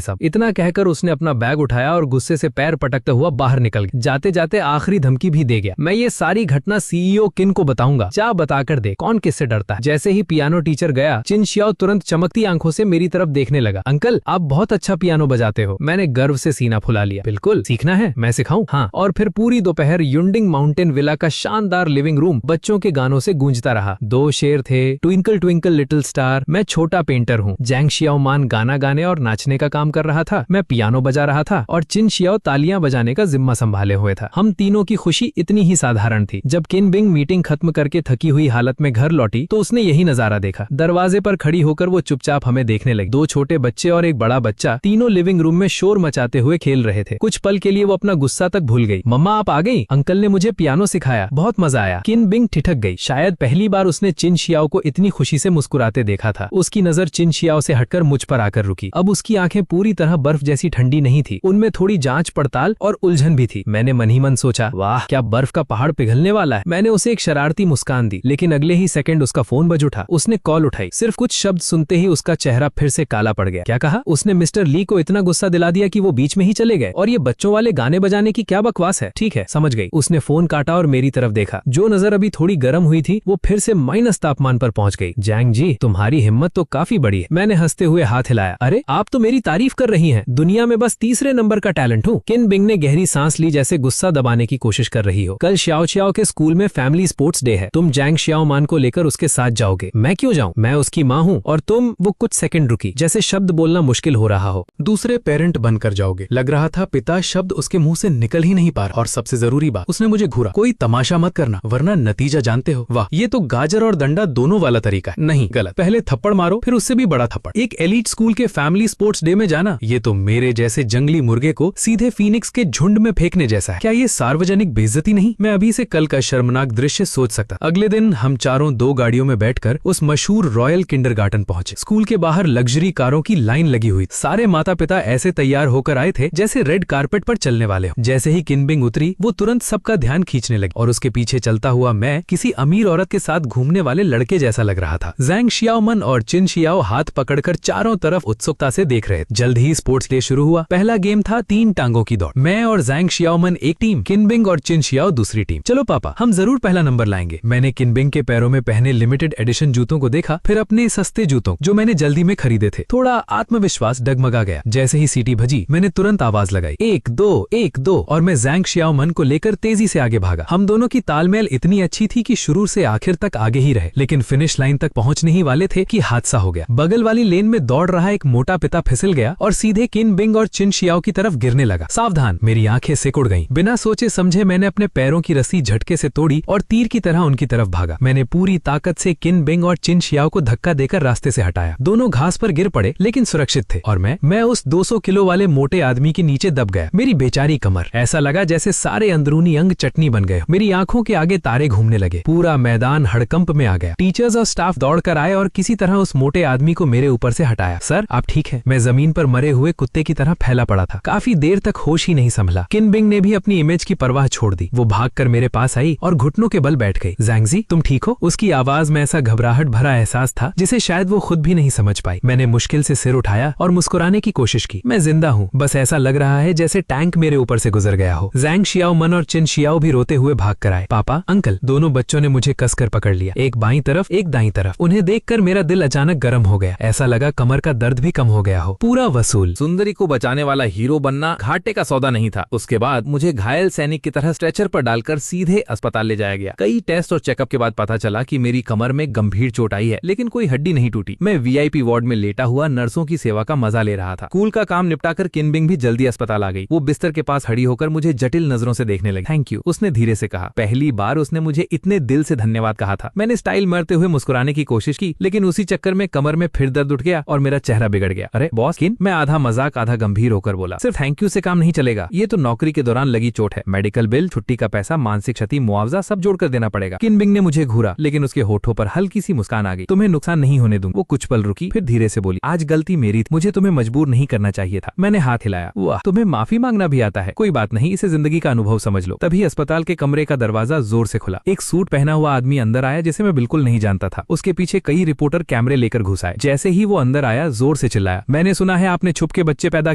सब। इतना कहकर उसने अपना बैग उठाया और गुस्से से पैर पटकता हुआ बाहर निकल गया। जाते जाते आखिरी धमकी भी दे गया, मैं ये सारी घटना सीईओ किन को बताऊंगा, जा बताकर दे, कौन किससे डरता है। जैसे ही पियानो टीचर गया, चिन शियाओ तुरंत चमकती आंखों से मेरी तरफ देखने लगा। अंकल, आप बहुत अच्छा पियानो बजाते हो। मैंने गर्व से सीना फुला लिया। बिल्कुल, सीखना है, मैं सिखाऊं? हाँ। और फिर पूरी दोपहर युंडिंग माउंटेन विला का शानदार लिविंग रूम बच्चों के गानों से गूंजता रहा। 2 शेर थे, ट्विंकल ट्विंकल लिटिल स्टार, मैं छोटा पेंटर हूँ। जैंग शियाओ मान गाना गाने और नाचने का काम कर रहा था, मैं पियानो बजा रहा था और चिन शियाओ तालियां बजाने का जिम्मा संभाले हुए था। हम तीनों की खुशी इतनी ही साधारण थी। जब किन बिंग मीटिंग खत्म करके थकी हुई हालत में घर लौटी तो उसने यही नजारा देखा। दरवाजे पर खड़ी होकर वो चुपचाप हमें देखने लगी। 2 छोटे बच्चे और एक बड़ा बच्चा तीनों लिविंग रूम में शोर मचाते हुए खेल रहे थे। कुछ पल के लिए वो अपना गुस्सा तक भूल गई। मम्मा, आप आ गई? अंकल ने मुझे पियानो सिखाया, बहुत मजा आया। किन बिंग ठिठक गई। शायद पहली बार उसने चिन शियाओ को इतनी खुशी से मुस्कुराते देखा था। उसकी नजर चिन शियाओ से हटकर मुझ पर आकर रुकी। अब उसकी आंखें पूरी तरह बर्फ जैसी ठंडी नहीं थी, उनमें थोड़ी जांच पड़ताल और उलझन भी थी। मैंने मन ही मन सोचा, वाह, क्या बर्फ का पहाड़ पिघलने वाला है। मैंने उसे एक शरारती मुस्कान दी, लेकिन अगले ही सेकंड उसका फोन बज उठा। उसने कॉल उठाई। सिर्फ कुछ शब्द सुनते ही उसका चेहरा फिर से काला पड़ गया। क्या कहा? उसने मिस्टर ली को इतना गुस्सा दिला दिया कि वो बीच में ही चले गए। और ये बच्चों वाले गाने बजाने की क्या बकवास है। ठीक है, समझ गई। उसने फोन काटा और मेरी तरफ देखा। जो नजर अभी थोड़ी गर्म हुई थी वो फिर से माइनस तापमान पर पहुंच गई। जैंग जी, तुम्हारी हिम्मत तो काफी बड़ी है। मैंने हंसते हुए हाथ हिलाया। अरे, आप तो मेरी तारीफ कर रही हैं। दुनिया में बस तीसरे नंबर का टैलेंट हूँ। किन बिंग ने गहरी सांस ली, जैसे गुस्सा दबाने की कोशिश कर रही हो। कल श्याओ श्याओ के स्कूल में फैमिली स्पोर्ट्स डे है। तुम जैंग श्याओ मान को लेकर उसके साथ जाओगे। मैं क्यों जाऊँ? मैं उसकी माँ हूँ और तुम। वो कुछ सेकंड रुकी, जैसे शब्द बोलना मुश्किल हो रहा हो। दूसरे पेरेंट बनकर जाओगे। लग रहा था पिता शब्द उसके मुंह से निकल ही नहीं पा रहा। और सबसे जरूरी बात, उसने मुझे घूरा, कोई तमाशा मत करना वरना नतीजा जानते हो। वाह, ये तो गाजर और डंडा दोनों वाला तरीका है। नहीं, गलत। पहले थप्पड़ मारो, फिर उससे भी बड़ा थप्पड़। एक एलीट स्कूल के फैमिली स्पोर्ट्स डे में जाना, ये तो मेरे जैसे जंगली मुर्गे को सीधे फीनिक्स के झुंड में फेंकने जैसा है। क्या ये सार्वजनिक बेइज्जती नहीं? मैं अभी से कल का शर्मनाक दृश्य सोच सकता। अगले दिन हम चारों 2 गाड़ियों में बैठकर उस मशहूर रॉयल किंडरगार्टन पहुंचे। स्कूल के बाहर लग्जरी कारों की लाइन लगी हुई। सारे माता पिता ऐसे तैयार होकर आए थे जैसे रेड कारपेट पर चलने वाले हो। जैसे ही किन बिंग उतरी, वो तुरंत सबका ध्यान खींचने लगी और उसके पीछे चलता हुआ मैं किसी अमीर औरत के साथ घूमने वाले लड़के जैसा लग रहा था। जैंग शियाओमन और चिन शियाओ हाथ पकड़कर चारों तरफ उत्सुकता से देख रहे थे। जल्द ही स्पोर्ट्स डे शुरू हुआ। पहला गेम था 3 टांगों की दौड़। मैं और जैंग शियाओमन एक टीम, किन बिंग और चिन शियाओ दूसरी टीम। चलो पापा, हम जरूर पहला नंबर लाएंगे। मैंने किन बिंग के पैरों में पहने लिमिटेड एडिशन जूतों को देखा, फिर अपने सस्ते जूतों जो मैंने जल्दी में खरीदे थे। थोड़ा आत्मविश्वास डगमगा गया। जैसे ही सीटी बजी, मैंने तुरंत आवाज लगाई, 1 2 1 2, और मैं जैंग शियाओमन को लेकर तेजी से आगे भागा। हम दोनों की तालमेल इतनी अच्छी थी कि शुरू से आखिर तक आगे ही रहे, लेकिन फिनिश लाइन तक पहुंचने ही वाले थे कि हादसा हो गया। बगल वाली लेन में दौड़ रहा एक मोटा पिता फिसल गया और सीधे किन बिंग और चिन शियाओ की तरफ गिरने लगा। सावधान! मेरी आंखें सिकुड़ गईं। बिना सोचे समझे मैंने अपने पैरों की रस्सी झटके से तोड़ी और तीर की तरह उनकी तरफ भागा। मैंने पूरी ताकत से किन बिंग और चिन शियाओ को धक्का देकर रास्ते से हटाया। दोनों घास पर गिर पड़े लेकिन सुरक्षित थे और मैं उस 200 किलो वाले मोटे आदमी के नीचे दब गया। मेरी बेचारी कमर, ऐसा लगा जैसे सारे अंदरूनी अंग चटनी बन गए। मेरी आंखों के आगे तारे घूमने लगे। पूरा मैदान हड़कंप में आ गया। टीचर्स और स्टाफ दौड़कर आए और किसी तरह उस मोटे आदमी को मेरे ऊपर से हटाया। सर, आप ठीक हैं? मैं जमीन पर मरे हुए कुत्ते की तरह फैला पड़ा था। काफी देर तक होश ही नहीं संभला। किन बिंग ने भी अपनी इमेज की परवाह छोड़ दी। वो भागकर मेरे पास आई और घुटनों के बल बैठ गई। जैंग जी, तुम ठीक हो? उसकी आवाज में ऐसा घबराहट भरा एहसास था जिसे शायद वो खुद भी नहीं समझ पाई। मैंने मुश्किल से सिर उठाया और मुस्कुराने की कोशिश की। मैं जिंदा हूँ, बस ऐसा लग रहा है जैसे टैंक मेरे ऊपर से गुजर गया हो। जैंग शियाओमन और चिन शियाओ भी रोते हुए भाग कर आए। पापा, अंकल। दोनों बच्चों ने मुझे कसकर पकड़ लिया, एक बाईं तरफ एक दाईं तरफ। उन्हें देखकर मेरा दिल अचानक गर्म हो गया। ऐसा लगा कमर का दर्द भी कम हो गया हो। पूरा वसूल। सुंदरी को बचाने वाला हीरो बनना घाटे का सौदा नहीं था। उसके बाद मुझे घायल सैनिक की तरह स्ट्रेचर पर डालकर सीधे अस्पताल ले जाया गया। कई टेस्ट और चेकअप के बाद पता चला कि मेरी कमर में गंभीर चोट आई है, लेकिन कोई हड्डी नहीं टूटी। मैं वीआईपी वार्ड में लेटा हुआ नर्सों की सेवा का मजा ले रहा था। स्कूल का काम निपटाकर किन बिंग भी जल्दी अस्पताल आ गई। वो बिस्तर के पास खड़ी होकर मुझे जटिल नजरों से देखने लगी। थैंक यू, उसने धीरे से कहा। पहली बार उसने मुझे इतने दिल से धन्यवाद कहा था। मैंने स्टाइल मारते हुए मुस्कुराने की कोशिश की, लेकिन उसी चक्कर में कमर में फिर दर्द उठ गया और मेरा चेहरा बिगड़ गया। अरे बॉस, किन? मैं आधा मजाक आधा गंभीर होकर बोला। सिर्फ थैंक यू से काम नहीं चलेगा। ये तो नौकरी के दौरान लगी चोट है। मेडिकल बिल, छुट्टी का पैसा, मानसिक क्षति, मुआवजा सब जोड़कर देना पड़ेगा। किन बिंग ने मुझे घूरा, लेकिन उसके होठों पर हल्की सी मुस्कान आ गई। तुम्हें नुकसान नहीं होने दूंगी। वो कुछ पल रुकी, फिर धीरे से बोली, आज गलती मेरी थी, मुझे तुम्हें मजबूर नहीं करना चाहिए था। मैंने हाथ हिलाया। वाह, तुम्हें माफी मांगना भी आता है। कोई बात नहीं, इसे जिंदगी का अनुभव अनुभव समझ लो। तभी अस्पताल के कमरे का दरवाजा जोर से खुला। एक सूट पहना हुआ आदमी अंदर आया जिसे मैं बिल्कुल नहीं जानता था। उसके पीछे कई रिपोर्टर कैमरे लेकर घुस आए। जैसे ही वो अंदर आया जोर से चिल्लाया, मैंने सुना है आपने छुप के बच्चे पैदा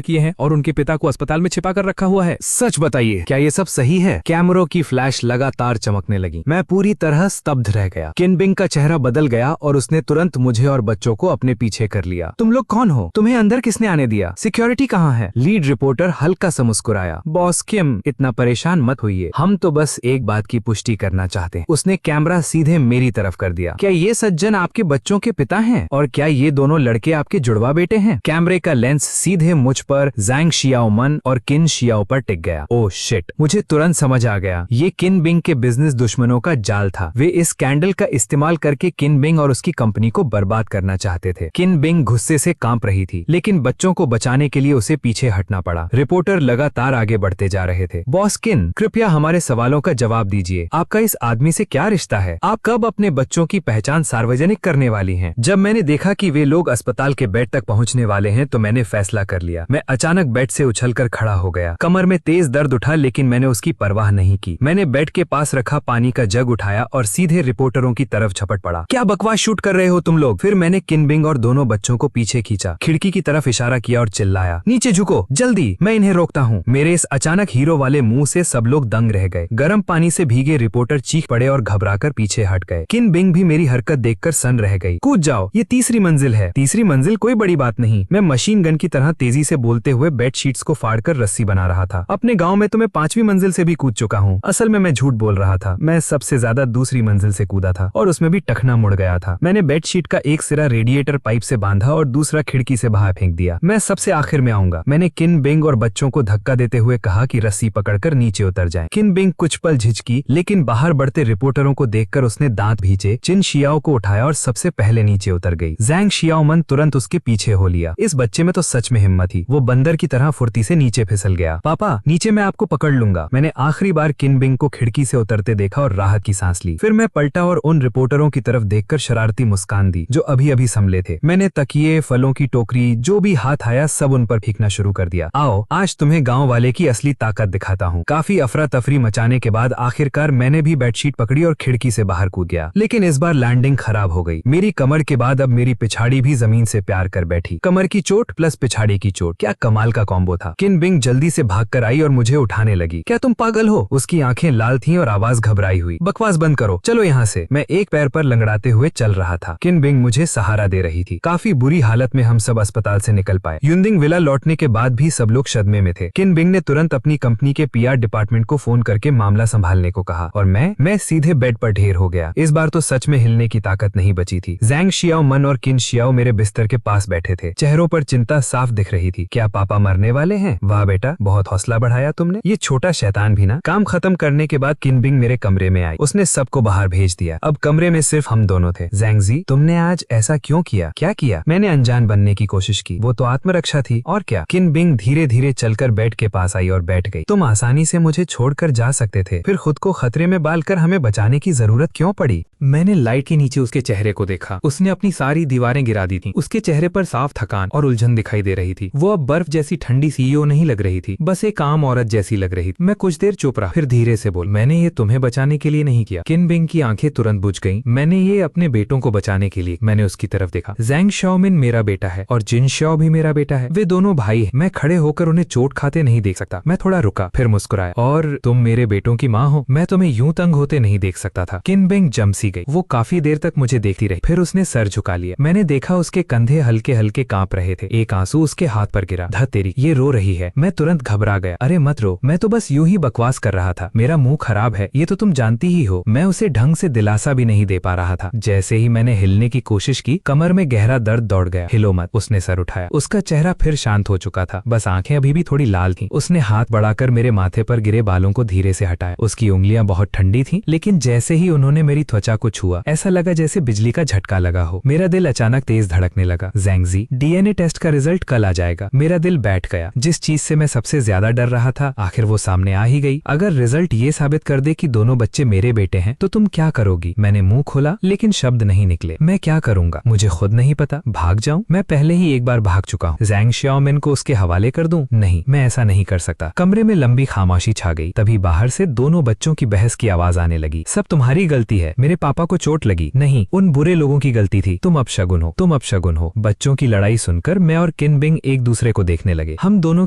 किए हैं और उनके पिता को अस्पताल में छिपा कर रखा हुआ है। सच बताइए, क्या ये सब सही है? कैमरों की फ्लैश लगातार चमकने लगी। मैं पूरी तरह स्तब्ध रह गया। किन बिंग का चेहरा बदल गया और उसने तुरंत मुझे और बच्चों को अपने पीछे कर लिया। तुम लोग कौन हो? तुम्हें अंदर किसने आने दिया? सिक्योरिटी कहाँ है? लीड रिपोर्टर हल्का सा मुस्कुराया। बॉस किम, इतना परेशान मत होइए, हम तो बस एक बात की पुष्टि करना चाहते हैं। उसने कैमरा सीधे मेरी तरफ कर दिया। क्या ये सज्जन आपके बच्चों के पिता हैं? और क्या ये दोनों लड़के आपके जुड़वा बेटे हैं? कैमरे का लेंस सीधे मुझ पर, ज़ैंग शियाओमन और किन शियाओ पर टिक गया। ओह शिट, मुझे तुरंत समझ आ गया, ये किन बिंग के बिजनेस दुश्मनों का जाल था। वे इस स्कैंडल का इस्तेमाल करके किन बिंग और उसकी कंपनी को बर्बाद करना चाहते थे। किन बिंग गुस्से से कांप रही थी, लेकिन बच्चों को बचाने के लिए उसे पीछे हटना पड़ा। रिपोर्टर लगातार आगे बढ़ते जा रहे थे। बॉस किन, कृपया हमारे सवालों का जवाब दीजिए। आपका इस आदमी से क्या रिश्ता है? आप कब अपने बच्चों की पहचान सार्वजनिक करने वाली हैं? जब मैंने देखा कि वे लोग अस्पताल के बेड तक पहुंचने वाले हैं तो मैंने फैसला कर लिया। मैं अचानक बेड से उछलकर खड़ा हो गया। कमर में तेज दर्द उठा, लेकिन मैंने उसकी परवाह नहीं की। मैंने बेड के पास रखा पानी का जग उठाया और सीधे रिपोर्टरों की तरफ झपट पड़ा। क्या बकवास शूट कर रहे हो तुम लोग? फिर मैंने किन बिंग और दोनों बच्चों को पीछे खींचा, खिड़की की तरफ इशारा किया और चिल्लाया, नीचे झुको जल्दी, मैं इन्हें रोकता हूँ। मेरे इस अचानक हीरो वाले मुंह से सब लोग दंग रह गए। गर्म पानी से भीगे रिपोर्टर चीख पड़े और घबराकर पीछे हट गए। किन बिंग भी मेरी हरकत देखकर सन रह गई। कूद जाओ, ये तीसरी मंजिल है। तीसरी मंजिल कोई बड़ी बात नहीं। मैं मशीन गन की तरह तेजी से बोलते हुए बेड शीट्स को फाड़कर रस्सी बना रहा था। अपने गांव में तो मैं 5वीं मंजिल से भी कूद चुका हूँ। असल में मैं झूठ बोल रहा था। मैं सबसे ज्यादा दूसरी मंजिल से कूदा था और उसमें भी टखना मुड़ गया था। मैंने बेडशीट का एक सिरा रेडिएटर पाइप से बांधा और दूसरा खिड़की से बाहर फेंक दिया। मैं सबसे आखिर में आऊंगा। मैंने किन बिंग और बच्चों को धक्का देते हुए कहा कि रस्सी पकड़कर नीचे उतर जाएं। किन बिंग कुछ पल झिझकी, लेकिन बाहर बढ़ते रिपोर्टरों को देखकर उसने दांत भींचे, चिन शियाओ को उठाया और सबसे पहले नीचे उतर गई। ज़ैंग शियाओमन तुरंत उसके पीछे हो लिया। इस बच्चे में तो सच में हिम्मत थी। वो बंदर की तरह फुर्ती से नीचे फिसल गया। पापा, नीचे मैं आपको पकड़ लूंगा। मैंने आखिरी बार किन बिंग को खिड़की से उतरते देखा और राहत की सांस ली। फिर मैं पलटा और उन रिपोर्टरों की तरफ देखकर शरारती मुस्कान दी जो अभी अभी संभले थे। मैंने तकिए, फलों की टोकरी, जो भी हाथ आया सब उन पर फेंकना शुरू कर दिया। आओ, आज तुम्हें गांव वाले की असली ताकत दिखाता हूँ। काफी अफरा तफरी मचाने के बाद आखिरकार मैंने भी बेडशीट पकड़ी और खिड़की से बाहर कूद गया। लेकिन इस बार लैंडिंग खराब हो गई। मेरी कमर के बाद अब मेरी पिछाड़ी भी जमीन से प्यार कर बैठी। कमर की चोट प्लस पिछाड़ी की चोट, क्या कमाल का कॉम्बो था। किन बिंग जल्दी से भागकर आई और मुझे उठाने लगी। क्या तुम पागल हो? उसकी आंखें लाल थीं और आवाज घबराई हुई। बकवास बंद करो, चलो यहाँ से। मैं एक पैर पर लंगड़ाते हुए चल रहा था। किन बिंग मुझे सहारा दे रही थी। काफी बुरी हालत में हम सब अस्पताल से निकल पाए। युनदिंग विला लौटने के बाद भी सब लोग सदमे में थे। किन बिंग ने तुरंत अपनी कंपनी के पीआर डिपार्टमेंट को फोन करके मामला संभालने को कहा और मैं सीधे बेड पर ढेर हो गया। इस बार तो सच में हिलने की ताकत नहीं बची थी। ज़ैंग शियाओमन और किन शियाओ मेरे बिस्तर के पास बैठे थे। चेहरों पर चिंता साफ दिख रही थी। क्या पापा मरने वाले हैं? वाह बेटा, बहुत हौसला बढ़ाया तुमने। ये छोटा शैतान भी ना। काम खत्म करने के बाद किन बिंग मेरे कमरे में आई। उसने सबको बाहर भेज दिया। अब कमरे में सिर्फ हम दोनों थे। ज़ैंगजी, तुमने आज ऐसा क्यों किया? क्या किया? मैंने अनजान बनने की कोशिश की। वो तो आत्मरक्षा थी और क्या। किन बिंग धीरे धीरे चलकर बेड के पास आई और बैठ गई। तुम आसानी से मुझे छोड़कर जा सकते थे, फिर खुद को खतरे में डालकर हमें बचाने की जरूरत क्यों पड़ी? मैंने लाइट के नीचे उसके चेहरे को देखा। उसने अपनी सारी दीवारें गिरा दी थीं। उसके चेहरे पर साफ थकान और उलझन दिखाई दे रही थी। वो अब बर्फ जैसी ठंडी सीईओ नहीं लग रही थी, बस एक आम औरत जैसी लग रही थी। मैं कुछ देर चुप रहा, फिर धीरे से बोल, मैंने ये तुम्हें बचाने के लिए नहीं किया। किन बिंग की आंखें तुरंत बुझ गईं। मैंने ये अपने बेटों को बचाने के लिए। मैंने उसकी तरफ देखा। ज़ैंग शियाओमिन मेरा बेटा है और जिन शियाओ भी मेरा बेटा है। वे दोनों भाई हैं। मैं खड़े होकर उन्हें चोट खाते नहीं देख सकता। मैं थोड़ा रुका, फिर मुस्कुराया। और तुम मेरे बेटों की माँ हो, मैं तुम्हें यूं तंग होते नहीं देख सकता था। किन बिंग जमसी गई। वो काफी देर तक मुझे देखती रही, फिर उसने सर झुका लिया। मैंने देखा उसके कंधे हल्के हल्के कांप रहे थे। एक आंसू उसके हाथ पर गिरा। धत तेरी, ये रो रही है। मैं तुरंत घबरा गया। अरे मत रो, मैं तो बस यूं ही बकवास कर रहा था। मेरा मुंह खराब है, ये तो तुम जानती ही हो। मैं उसे ढंग से दिलासा भी नहीं दे पा रहा था। जैसे ही मैंने हिलने की कोशिश की, कमर में गहरा दर्द दौड़ गया। हिलो मत। उसने सर उठाया। उसका चेहरा फिर शांत हो चुका था, बस आंखें अभी भी थोड़ी लाल थीं। उसने हाथ बढ़ाकर मेरे माथे पर गिरे बालों को धीरे से हटाया। उसकी उंगलियां बहुत ठंडी थीं, लेकिन जैसे ही उन्होंने मेरी त्वचा को छुआ, ऐसा लगा जैसे बिजली का झटका लगा हो। मेरा दिल अचानक तेज धड़कने लगा। ज़ैंगज़ी, डीएनए टेस्ट का रिजल्ट कल आ जाएगा। मेरा दिल बैठ गया। जिस चीज से मैं सबसे ज्यादा डर रहा था आखिर वो सामने आ ही गई। अगर रिजल्ट ये साबित कर दे कि दोनों बच्चे मेरे बेटे हैं तो तुम क्या करोगी? मैंने मुंह खोला लेकिन शब्द नहीं निकले। मैं क्या करूंगा मुझे खुद नहीं पता। भाग जाऊं? मैं पहले ही एक बार भाग चुका हूँ। ज़ैंग शाओमिन को उसके हवाले कर दूं? नहीं, मैं ऐसा नहीं कर सकता। कमरे में लंबी खामोशी छा गई। तभी बाहर से दोनों बच्चों की बहस की आवाज आने लगी। सब तुम्हारी गलती है, मेरे पापा को चोट लगी। नहीं, उन बुरे लोगों की गलती थी। तुम अपशगुन हो, तुम अपशगुन हो। बच्चों की लड़ाई सुनकर मैं और किन बिंग एक दूसरे को देखने लगे। हम दोनों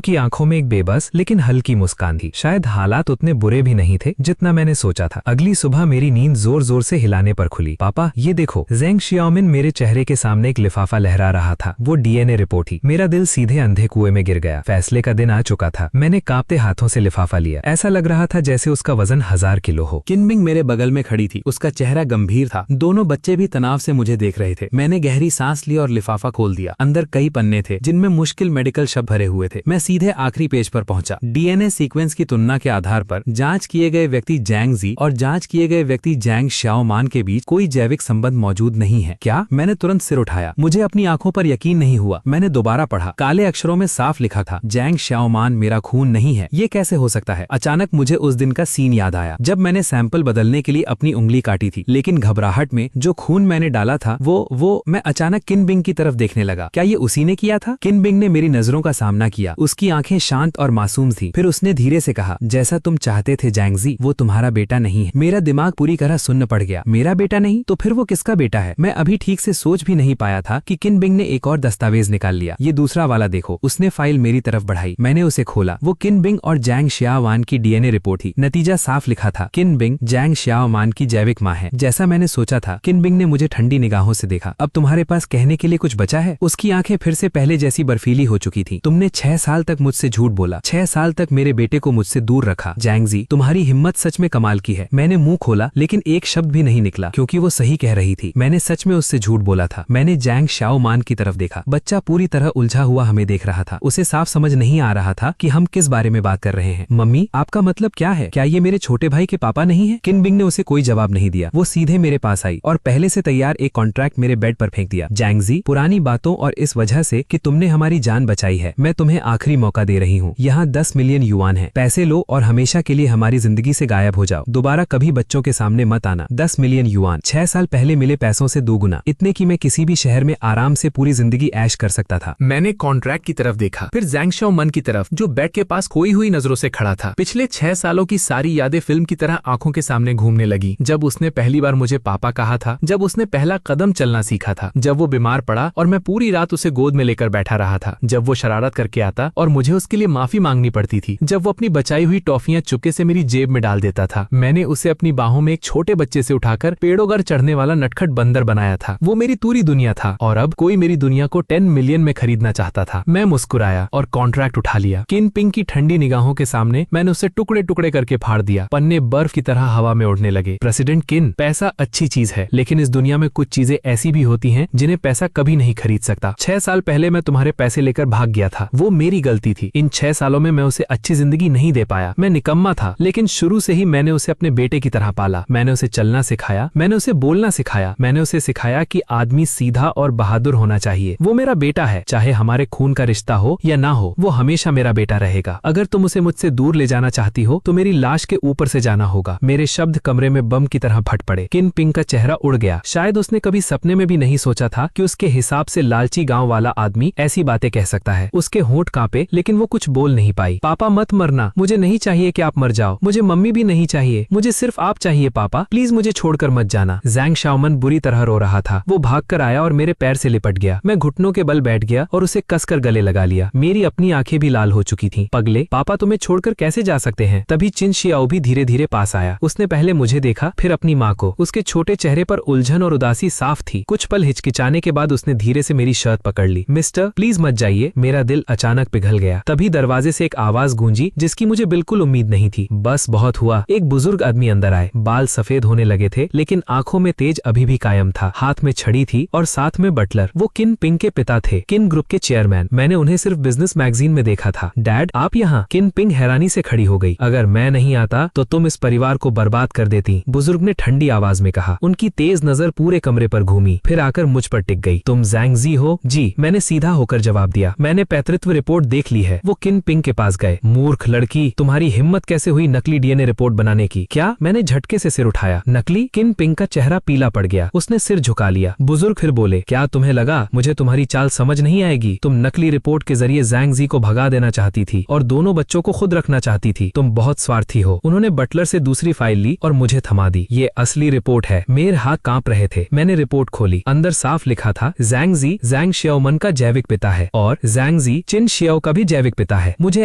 की आंखों में एक बेबस लेकिन हल्की मुस्कान थी। शायद हालात उतने बुरे भी नहीं थे जितना मैंने सोचा था। अगली सुबह मेरी नींद जोर जोर से हिलाने पर खुली। पापा ये देखो। ज़ैंग शाओमिन मेरे चेहरे के सामने एक लिफाफा लहरा रहा था। वो डीएनए रिपोर्ट ही। मेरा दिल सीधे अंधे कुएं में गिर गया। फैसले का दिन आ चुका था। मैंने कांपते हाथों से लिफाफा लिया। ऐसा लग रहा था जैसे उसका वजन 1000 किलो हो। किन बिंग मेरे बगल में खड़ी थी। उसका चेहरा गंभीर था। दोनों बच्चे भी तनाव से मुझे देख रहे थे। मैंने गहरी सांस ली और लिफाफा खोल दिया। अंदर कई पन्ने थे जिनमें मुश्किल मेडिकल शब्द भरे हुए थे। मैं सीधे आखिरी पेज पर पहुंचा। डीएनए सीक्वेंस की तुलना के आधार पर जांच किए गए व्यक्ति ज़ैंगज़ी और जांच किए गए व्यक्ति ज़ैंग शाओमान के बीच कोई जैविक संबंध मौजूद नहीं है। क्या? मैंने तुरंत सिर उठाया। मुझे अपनी आंखों पर यकीन नहीं हुआ। मैंने दोबारा पढ़ा। काले अक्षरों में साफ लिखा था, ज़ैंग शाओमान मेरा खून नहीं है। ये कैसे हो सकता है? अचानक मुझे उस दिन का सीन याद आया जब मैंने सैंपल बदलने के लिए अपनी उंगली काटी थी। लेकिन घबराहट में जो खून मैंने डाला था वो मैं अचानक किन बिंग की तरफ देखने लगा। क्या ये उसी ने किया था? किन बिंग ने मेरी नजरों का सामना किया। उसकी आंखें शांत और मासूम थी। फिर उसने धीरे से कहा, जैसा तुम चाहते थे ज़ैंगज़ी, वो तुम्हारा बेटा नहीं है। मेरा दिमाग पूरी तरह सुन्न पड़ गया। मेरा बेटा नहीं? तो फिर वो किसका बेटा है? मैं अभी ठीक से सोच भी नहीं पाया था कि किन बिंग ने एक और दस्तावेज निकाल लिया। ये दूसरा वाला देखो। उसने फाइल मेरी तरफ बढ़ाई। मैंने उसे खोला। वो किन बिंग और ज़ैंग शाओमान की डीएनए रिपोर्ट थी। नतीजा साफ लिखा था, किन बिंग ज़ैंग शाओमान की जैविक मां है। जैसा मैंने सोचा था। किन बिंग ने मुझे ठंडी निगाहों से देखा। अब तुम्हारे पास कहने के लिए कुछ बचा है? उसकी आंखें फिर से पहले जैसी बर्फीली हो चुकी थी। तुमने 6 साल तक मुझसे झूठ बोला। 6 साल तक मेरे बेटे को मुझसे दूर रखा। ज़ैंगज़ी, तुम्हारी हिम्मत सच में कमाल की है। मैंने मुंह खोला लेकिन एक शब्द भी नहीं निकला क्योंकि वो सही कह रही थी। मैंने सच में उससे झूठ बोला था। मैंने ज़ैंग शाओमान की तरफ देखा। बच्चा पूरी तरह उलझा हुआ हमें देख रहा था। उसे साफ समझ नहीं आ रहा था कि हम किस बारे में बात कर रहे हैं। मम्मी, आपका मतलब क्या है? क्या ये मेरे छोटे भाई के पापा नहीं है? किन बिंग ने उसे कोई जवाब नहीं दिया। वो सीधे मेरे पास आई और पहले से तैयार एक कॉन्ट्रैक्ट मेरे बेड पर फेंक दिया। ज़ैंगज़ी, पुरानी बातों और इस वजह से कि तुमने हमारी जान बचाई है, मैं तुम्हें आखिरी मौका दे रही हूँ। यहाँ 10 मिलियन युआन है। पैसे लो और हमेशा के लिए हमारी जिंदगी से गायब हो जाओ। दोबारा कभी बच्चों के सामने मत आना। 10 मिलियन युआन, 6 साल पहले मिले पैसों से 2 गुना। इतने की मैं किसी भी शहर में आराम से पूरी जिंदगी ऐश कर सकता था। मैंने कॉन्ट्रैक्ट की तरफ देखा, फिर ज़ैंग शाओमान की तरफ जो बेड के पास खोई हुई नजरों से खड़ा था। पिछले 6 सालों की सारी यादें फिल्म की तरह आंखों के सामने घूमने लगी। जब उसने पहली बार मुझे पापा कहा था, जब उसने पहला कदम चलना सीखा था, जब वो बीमार पड़ा और मैं पूरी रात उसे गोद में लेकर बैठा रहा था, जब वो शरारत करके आता और मुझे उसके लिए माफी मांगनी पड़ती थी, जब वो अपनी बचाई हुई टॉफियां चुपके से मेरी जेब में डाल देता था। मैंने उसे अपनी बाहों में एक छोटे बच्चे से उठाकर पेड़ों पर चढ़ने वाला नटखट बंदर बनाया था। वो मेरी पूरी दुनिया था और अब कोई मेरी दुनिया को 10 मिलियन में खरीदना चाहता था। मैं मुस्कुराया और कॉन्ट्रैक्ट उठा लिया। किन बिंग की ठंडी निगाहों के सामने मैंने उसे टुकड़े टुकड़े करके फाड़ दिया। पन्ने बर्फ की तरह हवा में उड़ने लगे। प्रेसिडेंट किन, पैसा अच्छी चीज है लेकिन इस दुनिया में कुछ चीजें ऐसी भी होती हैं जिन्हें पैसा कभी नहीं खरीद सकता। 6 साल पहले मैं तुम्हारे पैसे लेकर भाग गया था। वो मेरी गलती थी। इन 6 सालों में मैं उसे अच्छी जिंदगी नहीं दे पाया। मैं निकम्मा था लेकिन शुरू से ही मैंने उसे अपने बेटे की तरह पाला। मैंने उसे चलना सिखाया, मैंने उसे बोलना सिखाया, मैंने उसे सिखाया कि आदमी सीधा और बहादुर होना चाहिए। वो मेरा बेटा है, चाहे हमारे खून का रिश्ता हो या ना हो, वो हमेशा मेरा बेटा रहेगा। अगर तुम उसे मुझसे दूर ले जाना चाहती हो तो मेरी लाश के ऊपर से जाना होगा। मेरे शब्द कमरे में बम की तरह फट पड़े। किन बिंग का चेहरा उड़ गया। शायद उसने कभी सपने में भी नहीं सोचा था कि उसके हिसाब से लालची गांव वाला आदमी ऐसी बातें कह सकता है। उसके होंठ कांपे लेकिन वो कुछ बोल नहीं पाई। पापा मत मरना, मुझे नहीं चाहिए कि आप मर जाओ। मुझे मम्मी भी नहीं चाहिए, मुझे सिर्फ आप चाहिए पापा, प्लीज मुझे छोड़कर मत जाना। ज़ैंग शाओमान बुरी तरह रो रहा था। वो भागकर आया और मेरे पैर से लिपट गया। मैं घुटनों के बल बैठ गया और उसे कसकर गले लगा लिया। मेरी अपनी आंखें भी लाल हो चुकी थीं। पगले, पापा तुम्हें छोड़कर कैसे जा सकते हैं? तभी चिन शियाओ भी धीरे धीरे पास आया। उसने पहले मुझे देखा, फिर अपनी माँ को। उसके छोटे चेहरे पर उलझन और उदासी साफ थी। कुछ पल हिचकिचाने के बाद उसने धीरे से मेरी शर्ट पकड़ ली। मिस्टर, प्लीज मत जाइए। मेरा दिल अचानक पिघल गया। तभी दरवाजे से एक आवाज गूंजी जिसकी मुझे बिल्कुल उम्मीद नहीं थी। बस बहुत हुआ। एक बुजुर्ग आदमी अंदर आए। बाल सफेद होने लगे थे लेकिन आंखों में तेज अभी भी कायम था। हाथ में छड़ी थी और साथ में बटलर। वो किन बिंग के पिता थे, किन ग्रुप के चेयरमैन। मैंने उन्हें सिर्फ बिजनेस मैगजीन में देखा था। डैड, आप यहाँ? किन बिंग हैरानी से खड़ी हो गई। अगर मैं नहीं आता तो तुम इस परिवार को बर्बाद कर देती, बुजुर्ग ने ठंडी आवाज में कहा। उनकी तेज नजर पूरे कमरे पर घूमी, फिर आकर मुझ पर टिक गई। तुम जैंग जी हो? जी, मैंने सीधा होकर जवाब दिया। मैंने पैतृत्व रिपोर्ट देख ली है। वो किन पिंग के पास गए। मूर्ख लड़की, तुम्हारी हिम्मत कैसे हुई नकली डीएनए रिपोर्ट बनाने की? क्या? मैंने झटके से सिर उठाया। नकली? किन पिंग का चेहरा पीला पड़ गया। उसने सिर झुका लिया। बुजुर्ग फिर बोले, क्या तुम्हें लगा मुझे तुम्हारी चाल समझ नहीं आएगी? तुम नकली रिपोर्ट के जरिए जैंग जी को भगा देना चाहती थी और दोनों बच्चों को खुद रखना चाहती थी। तुम बहुत स्वार्थी हो। उन्होंने बटलर से दूसरी फाइल ली और मुझे थमा दी। ये असली रिपोर्ट है। मेरे हाथ कांप रहे थे। मैंने रिपोर्ट खोली। अंदर साफ लिखा था, जैंग जी जैंग शियाओमन का जैविक पिता है और जैंग जी चिन शियाओ का भी जैविक पिता है। मुझे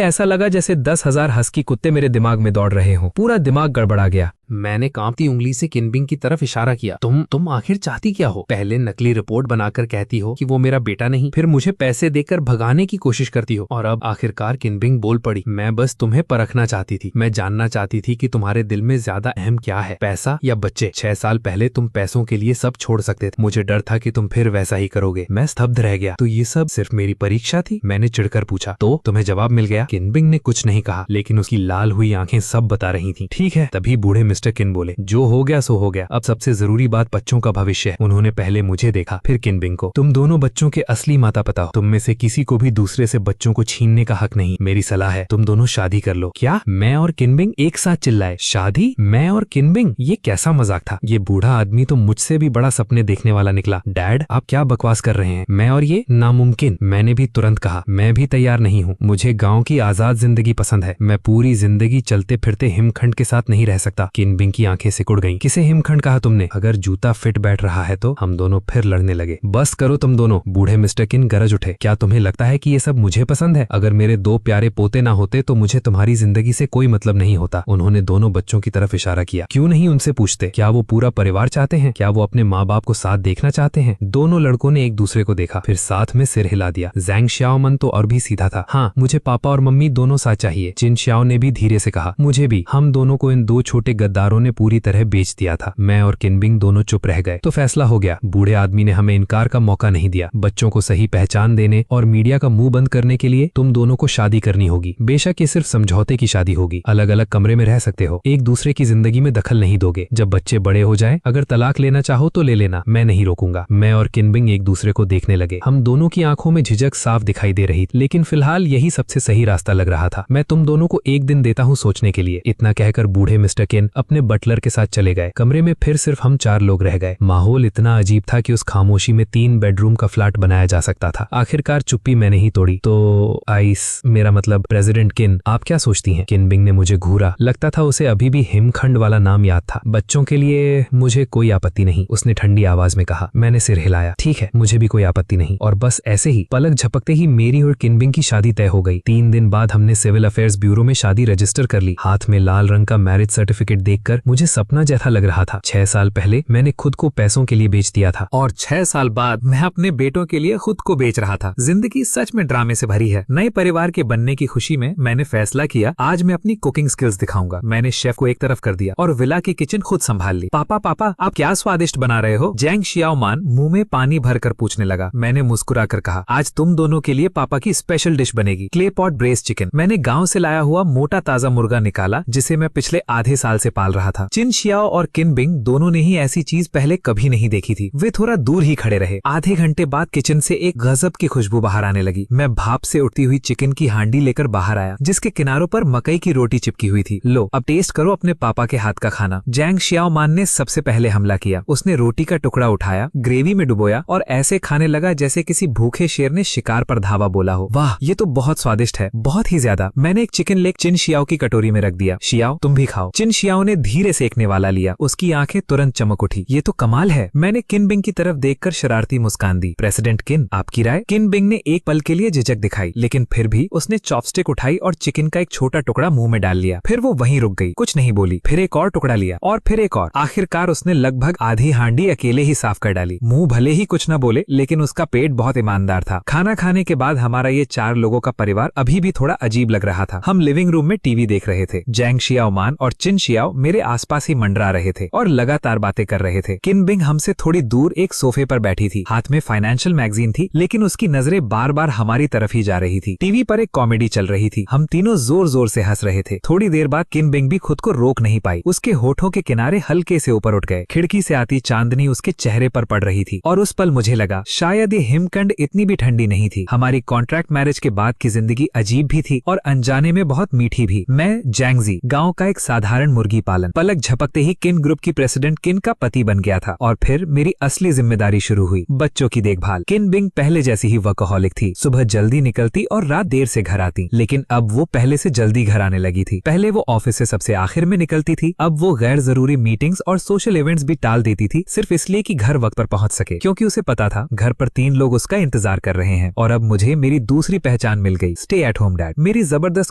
ऐसा लगा जैसे 10,000 हस्की कुत्ते मेरे दिमाग में दौड़ रहे हों। पूरा दिमाग गड़बड़ा गया। मैंने कांपती उंगली से किनबिंग की तरफ इशारा किया। तुम आखिर चाहती क्या हो? पहले नकली रिपोर्ट बनाकर कहती हो कि वो मेरा बेटा नहीं, फिर मुझे पैसे देकर भगाने की कोशिश करती हो और अब आखिरकार किनबिंग बोल पड़ी, मैं बस तुम्हें परखना चाहती थी। मैं जानना चाहती थी कि तुम्हारे दिल में ज्यादा अहम क्या है, पैसा या बच्चे? 6 साल पहले तुम पैसों के लिए सब छोड़ सकते थे। मुझे डर था कि तुम फिर वैसा ही करोगे। मैं स्तब्ध रह गया। तो ये सब सिर्फ मेरी परीक्षा थी? मैंने चिढ़कर पूछा। तो तुम्हें जवाब मिल गया? किनबिंग ने कुछ नहीं कहा, लेकिन उसकी लाल हुई आंखें सब बता रही थी। ठीक है। तभी बूढ़े मिस्टर किन बोले, जो हो गया सो हो गया। अब सबसे जरूरी बात बच्चों का भविष्य है। उन्होंने पहले मुझे देखा, फिर किनबिंग को। तुम दोनों बच्चों के असली माता पिता हो। तुम में से किसी को भी दूसरे से बच्चों को छीनने का हक नहीं। मेरी सलाह है तुम दोनों शादी कर लो। क्या? मैं और किनबिंग एक साथ चिल्लाए। शादी? मैं और किनबिंग? ये कैसा मजाक था? ये बूढ़ा आदमी तो मुझसे भी बड़ा सपने देखने वाला निकला। डैड, आप क्या बकवास कर रहे हैं? मैं और ये? नामुमकिन। मैंने भी तुरंत कहा, मैं भी तैयार नहीं हूँ। मुझे गाँव की आजाद जिंदगी पसंद है। मैं पूरी जिंदगी चलते फिरते हिमखंड के साथ नहीं रह सकता। किनबिंग की आंखें सिकुड़ गईं। किसे हिमखंड कहा तुमने? अगर जूता फिट बैठ रहा है तो। हम दोनों फिर लड़ने लगे। बस करो तुम दोनों, बूढ़े मिस्टर किन गरज उठे। क्या तुम्हें लगता है कि ये सब मुझे पसंद है? अगर मेरे 2 प्यारे पोते ना होते तो मुझे तुम्हारी जिंदगी से कोई मतलब नहीं होता। उन्होंने दोनों बच्चों की तरफ इशारा किया। क्यों नहीं उनसे पूछते? क्या वो पूरा परिवार चाहते हैं? क्या वो अपने माँ बाप को साथ देखना चाहते हैं? दोनों लड़कों ने एक दूसरे को देखा, फिर साथ में सिर हिला दिया। जैंग शियाओमन तो और भी सीधा था। हाँ, मुझे पापा और मम्मी दोनों साथ चाहिए। चिन शियाओ ने भी धीरे से कहा, मुझे भी। हम दोनों को इन 2 छोटे गद्दारों ने पूरी तरह बेच दिया था। मैं और किनबिंग दोनों चुप रह गए। तो फैसला हो गया। बूढ़े आदमी ने हमें इनकार का मौका नहीं दिया। बच्चों को सही पहचान देने और मीडिया का मुंह बंद करने के लिए तुम दोनों को शादी करनी होगी। बेशक ये सिर्फ समझौते की शादी होगी। अलग अलग कमरे में रह सकते हो। एक दूसरे की जिंदगी में दखल नहीं दोगे। जब बच्चे बड़े हो जाएं, अगर तलाक लेना चाहो तो ले लेना, मैं नहीं रोकूंगा। मैं और किनबिंग एक दूसरे को देखने लगे। हम दोनों की आंखों में झिझक साफ दिखाई दे रही, लेकिन फिलहाल यही सबसे सही रास्ता लग रहा था। मैं तुम दोनों को एक दिन देता हूँ सोचने के लिए। इतना कहकर बूढ़े मिस्टर किन अपने बटलर के साथ चले गए। कमरे में फिर सिर्फ हम 4 लोग रह गए। माहौल इतना अजीब था कि उस खामोशी में 3 बेडरूम का फ्लैट बनाया जा सकता था। आखिरकार चुप्पी मैंने ही तोड़ी। तो आइस, मेरा मतलब प्रेसिडेंट किन, आप क्या सोचती हैं? किनबिंग ने मुझे घूरा। लगता था उसे अभी भी हिमखंड वाला नाम याद था। बच्चों के लिए मुझे कोई आपत्ति नहीं, उसने ठंडी आवाज में कहा। मैंने सिर हिलाया। ठीक है, मुझे भी कोई आपत्ति नहीं। और बस ऐसे ही पलक झपकते ही मेरी और किनबिंग की शादी तय हो गई। 3 दिन बाद हमने सिविल अफेयर्स ब्यूरो में शादी रजिस्टर कर ली। हाथ में लाल रंग का मैरिज सर्टिफिकेट देखकर मुझे सपना जैसा लग रहा था। 6 साल पहले मैंने खुद को पैसों के लिए बेच दिया था और 6 साल बाद मैं अपने बेटों के लिए खुद को बेच रहा था। जिंदगी सच में ड्रामे से भरी है। नए परिवार के बनने की खुशी में मैंने फैसला किया, आज मैं अपनी कुकिंग स्किल्स दिखाऊंगा। मैंने शेफ को एक तरफ कर दिया और विला की किचन खुद संभाल ली। पापा पापा, आप क्या स्वादिष्ट बना रहे हो? जैंग शियाओमान मुंह में पानी भरकर पूछने लगा। मैंने मुस्कुराकर कहा, आज तुम दोनों के लिए पापा की स्पेशल डिश बनेगी, क्ले पॉट ब्रेस चिकन। मैंने गाँव से लाया हुआ मोटा ताजा मुर्गा निकाला, जिसे मैं पिछले आधे साल से पाल रहा था। चिन शियाओ और किनबिंग दोनों ने ही ऐसी चीज पहले कभी नहीं देखी थी। वे थोड़ा दूर ही खड़े रहे। आधे घंटे बाद किचन से एक गजब की खुशबू बाहर आने लगी। मैं भाप से उठती हुई चिकन की हांडी लेकर बाहर आया, जिसके किनारों पर मकई की रोटी चिपकी हुई थी। लो, अब टेस्ट करो अपने पापा के हाथ का खाना। जैंग शियाओमान ने सबसे पहले हमला किया। उसने रोटी का टुकड़ा उठाया, ग्रेवी में डुबोया और ऐसे खाने लगा जैसे किसी भूखे शेर ने शिकार पर धावा बोला हो। वाह, ये तो बहुत स्वादिष्ट है, बहुत ही ज्यादा। मैंने एक चिकन लेग चिन शियाओ की कटोरी में रख दिया। शियाओ, तुम भी खाओ। चिन शियाओ ने धीरे से एक निवाला लिया। उसकी आंखें तुरंत चमक उठी। ये तो कमाल है। मैंने किनबिंग की तरफ देखकर शरारती मुस्कान दी। प्रेसिडेंट किन, आपकी राय? किनबिंग ने एक पल के लिए झिझक दिखाई, लेकिन फिर भी उसने चॉपस्टिक उठाई और चिकन का एक छोटा टुकड़ा मुंह में डाल लिया। फिर वो वहीं रुक गई, कुछ नहीं बोली। फिर एक और टुकड़ा लिया और फिर एक और। आखिरकार उसने लगभग आधी हांडी अकेले ही साफ कर डाली। मुंह भले ही कुछ न बोले, लेकिन उसका पेट बहुत ईमानदार था। खाना खाने के बाद हमारा ये 4 लोगों का परिवार अभी भी थोड़ा अजीब लग रहा था। हम लिविंग रूम में टीवी देख रहे थे। जैंग शियाओमान और चिन शियाओ मेरे आसपास ही मंडरा रहे थे और लगातार बातें कर रहे थे। किन बिंग हमसे थोड़ी दूर एक सोफे पर बैठी थी, हाथ में फाइनेंशियल मैगजीन थी, लेकिन उसकी नजरें बार बार हमारी तरफ ही जा रही थी। टीवी पर एक कॉमेडी चल रही थी, हम तीनों जोर जोर से हंस रहे थे। थोड़ी देर बाद किन बिंग भी खुद को रोक नहीं पाई, उसके होठों के किनारे हल्के से ऊपर उठ गए। खिड़की से आती चांदनी उसके चेहरे पर पड़ रही थी और उस पल मुझे लगा शायद ये हिमकंड इतनी भी ठंडी नहीं थी। हमारी कॉन्ट्रैक्ट मैरिज के बाद की जिंदगी अजीब भी थी और अनजाने में बहुत मीठी भी। मैं जैंगजी, गांव का एक साधारण मुर्गी पालन। पलक झपकते ही किन ग्रुप की प्रेसिडेंट किन का पति बन गया था और फिर मेरी असली जिम्मेदारी शुरू हुई, बच्चों की देखभाल। किन बिंग पहले जैसी ही वर्कहॉलिक थी, सुबह जल्दी निकलती और रात देर से घर आती, लेकिन अब वो पहले से जल्दी घर आने लगी थी। पहले वो ऑफिस से सबसे आखिर में निकलती थी, अब वो गैर जरूरी मीटिंग्स और सोशल इवेंट्स भी टाल देती थी, सिर्फ इसलिए कि घर वक्त पर पहुंच सके, क्योंकि उसे पता था घर पर 3 लोग उसका इंतजार कर रहे हैं। और अब मुझे मेरी दूसरी पहचान मिल गई, स्टे एट होम डैड। मेरी जबरदस्त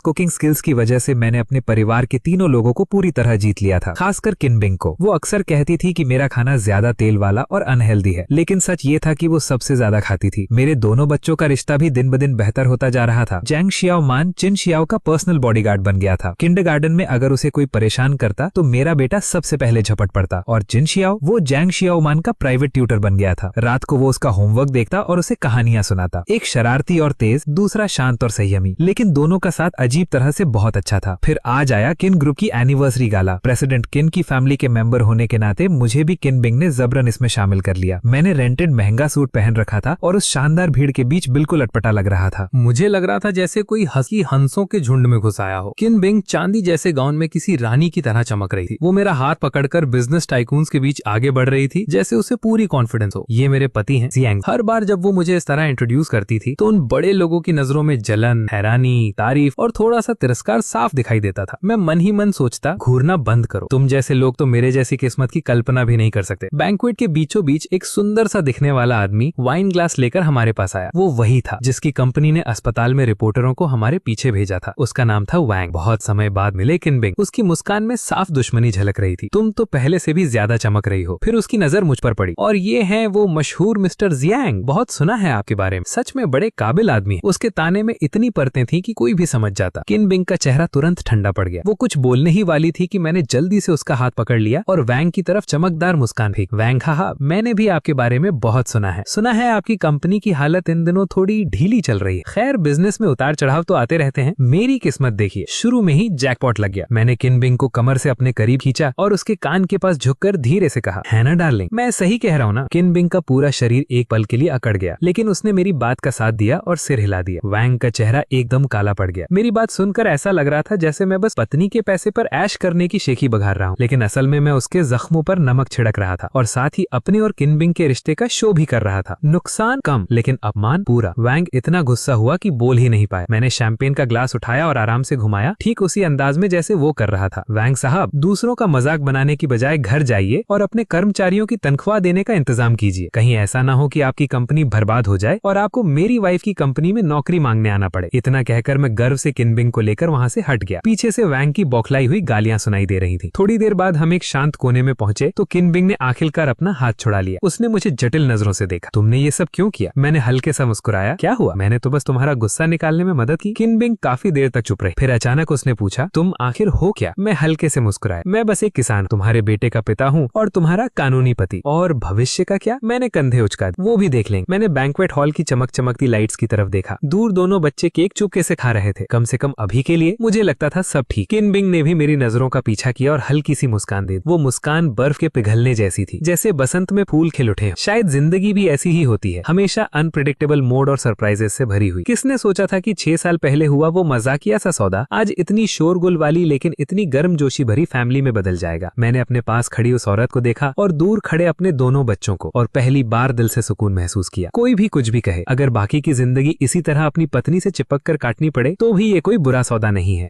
कुकिंग स्किल्स की वजह से मैंने अपने परिवार के तीनों लोगों को पूरी तरह जीत लिया था, खासकर किन बिंग को। वो अक्सर कहती थी कि मेरा खाना ज्यादा तेल वाला और अनहेल्दी है, लेकिन सच ये था कि वो सबसे ज्यादा खाती थी। मेरे दोनों बच्चों का रिश्ता भी दिन ब दिन बेहतर होता जा रहा था। जैंग शियाओ मान चिन शियाओ का पर्सनल बॉडीगार्ड बन गया था। किंडरगार्टन में अगर उसे कोई परेशान करता तो मेरा बेटा सबसे पहले झपट पड़ता, और चिन शियाओ वो जैंग शियाओ मान का प्राइवेट ट्यूटर बन गया था। रात को वो उसका होमवर्क देखता और उसे कहानियां सुनाता। एक शरारती और तेज, दूसरा शांत और संयमी, लेकिन दोनों का साथ अजीब तरह से बहुत अच्छा था। फिर आज आया किन ग्रुप की एनिवर्सरी गाला। प्रेसिडेंट किन की फैमिली के मेंबर होने के नाते मुझे भी किन बिंग ने जबरन इसमें शामिल कर लिया। मैंने रेंटेड महंगा सूट पहन रखा था और उस शानदार भीड़ के बीच बिल्कुल अटपटा लग रहा था। मुझे लग रहा था जैसे कोई हंसी हंसों के झुंड में घुस आया हो। किन बिंग चांदी जैसे गाउन में किसी रानी की तरह चमक रही थी। वो मेरा हाथ पकड़कर बिजनेस टाइकून्स के बीच आगे बढ़ रही थी, जैसे उसे पूरी कॉन्फिडेंस हो। ये मेरे पति हैं, जियांग। हर बार जब वो मुझे इस तरह इंट्रोड्यूस करती थी तो उन बड़े लोगों की नजरों में जलन, हैरानी, तारीफ और थोड़ा सा तिरस्कार साफ दिखाई देता था। मैं मन ही मन सोचता, घूरना बंद करो, तुम जैसे लोग तो मेरे जैसी किस्मत की कल्पना भी नहीं कर सकते। बैंक्वेट के बीचों बीच एक सुंदर सा दिखने वाला आदमी वाइन ग्लास लेकर हमारे पास आया। वो वही था जिसकी कंपनी ने अस्पताल में रिपोर्टरों को हमारे पीछे भेजा था। उसका नाम था वैंग। बहुत समय बाद मिले किन बिंग। उसकी मुस्कान में साफ दुश्मनी झलक रही थी। तुम तो पहले से भी ज्यादा चमक रही हो। फिर उसकी नजर मुझ पर पड़ी, और ये हैं वो मशहूर मिस्टर जियांग। बहुत सुना है आपके बारे में, सच में बड़े काबिल आदमी है। उसके ताने में इतनी परतें थी कि कोई भी समझ जाता। किन बिंग का चेहरा तुरंत ठंडा पड़ गया। वो कुछ बोलने ही वाली थी कि मैंने जल्दी से उसका हाथ पकड़ लिया और वैंग की तरफ चमकदार मुस्कान फेंक। वैंग, हाँ, मैंने भी आपके बारे में बहुत सुना है। सुना है आपकी कंपनी की हालत इन दिनों थोड़ी ढीली चल रही है। खैर, बिजनेस में उतार चढ़ाव तो आते रहते हैं। मेरी किस्मत देखिए, शुरू में ही जैकपॉट लग गया। मैंने किन बिंग को कमर से अपने करीब खींचा और उसके कान के पास झुककर धीरे से कहा, है ना डार्लिंग, मैं सही कह रहा हूँ ना। किन बिंग का पूरा शरीर एक पल के लिए अकड़ गया, लेकिन उसने मेरी बात का साथ दिया और सिर हिला दिया। वैंग का चेहरा एकदम काला पड़ गया। मेरी बात सुनकर ऐसा लग रहा था जैसे मैं बस पत्नी के पैसे पर ऐश करने की शेखी बघार रहा हूँ, लेकिन असल में मैं उसके जख्मों पर नमक छिड़क रहा था और साथ ही अपने और किन बिंग के रिश्ते का शो भी कर रहा था। नुकसान कम, लेकिन अपमान पूरा। वैंग इतना गुस्सा हुआ कि बोल ही नहीं पाया। मैंने शैंपेन का ग्लास उठाया और आराम से घुमाया, ठीक उसी अंदाज में जैसे वो कर रहा था। वैंग साहब, दूसरों का मजाक बनाने की बजाय घर जाइए और अपने कर्मचारियों की तनख्वाह देने का इंतजाम कीजिए। कहीं ऐसा ना हो कि आपकी कंपनी बर्बाद हो जाए और आपको मेरी वाइफ की कंपनी में नौकरी मांगने आना पड़े। इतना कहकर मैं गर्व से किन बिंग को लेकर वहाँ से हट गया। पीछे से वैंग की बौखलाई हुई गालियां सुनाई दे रही थी। थोड़ी देर बाद हम एक शांत कोने में पहुंचे तो किन बिंग ने आखिरकार अपना हाथ छुड़ा लिया। उसने मुझे जटिल नजरों से देखा। तुमने ये सब क्यों किया? मैंने हल्के सा मुस्कुराया। क्या हुआ? मैंने तो बस तुम्हारा गुस्सा निकालने में मदद की। किन बिंग काफी देर तक चुप रहे। फिर अचानक उसने पूछा, तुम आखिर हो क्या? मैं हल्के से मुस्कुराया। मैं बस एक किसान, तुम्हारे बेटे का पिता हूँ और तुम्हारा कानूनी पति। और भविष्य का क्या? मैंने कंधे उचका दिए। वो भी देख लेंगे। मैंने बैंक्वेट हॉल की चमकती लाइट्स की तरफ देखा। दूर दोनों बच्चे केक चुपके से खा रहे थे। कम से कम अभी के लिए मुझे लगता था सब ठीक। किन बिंग ने भी मेरी नजरों का पीछा किया और हल्की सी मुस्कान दी। वो मुस्कान बर्फ के पिघलने जैसी थी, जैसे बसंत में फूल खिल उठे। शायद जिंदगी भी ऐसी ही होती है, हमेशा अनप्रेडिक्टेबल मोड और सरप्राइजेस से भरी हुई। किसने सोचा था कि 6 साल पहले हुआ वो मजाकिया सा सौदा आज इतनी शोरगुल वाली लेकिन इतनी गर्मजोशी भरी फैमिली में बदल जाएगा। मैंने अपने पास खड़ी उस औरत को देखा और दूर खड़े अपने दोनों बच्चों को, और पहली बार दिल से सुकून महसूस किया। कोई भी कुछ भी कहे, अगर बाकी की जिंदगी इसी तरह अपनी पत्नी से चिपक कर काटनी पड़े तो भी ये कोई बुरा सौदा नहीं है।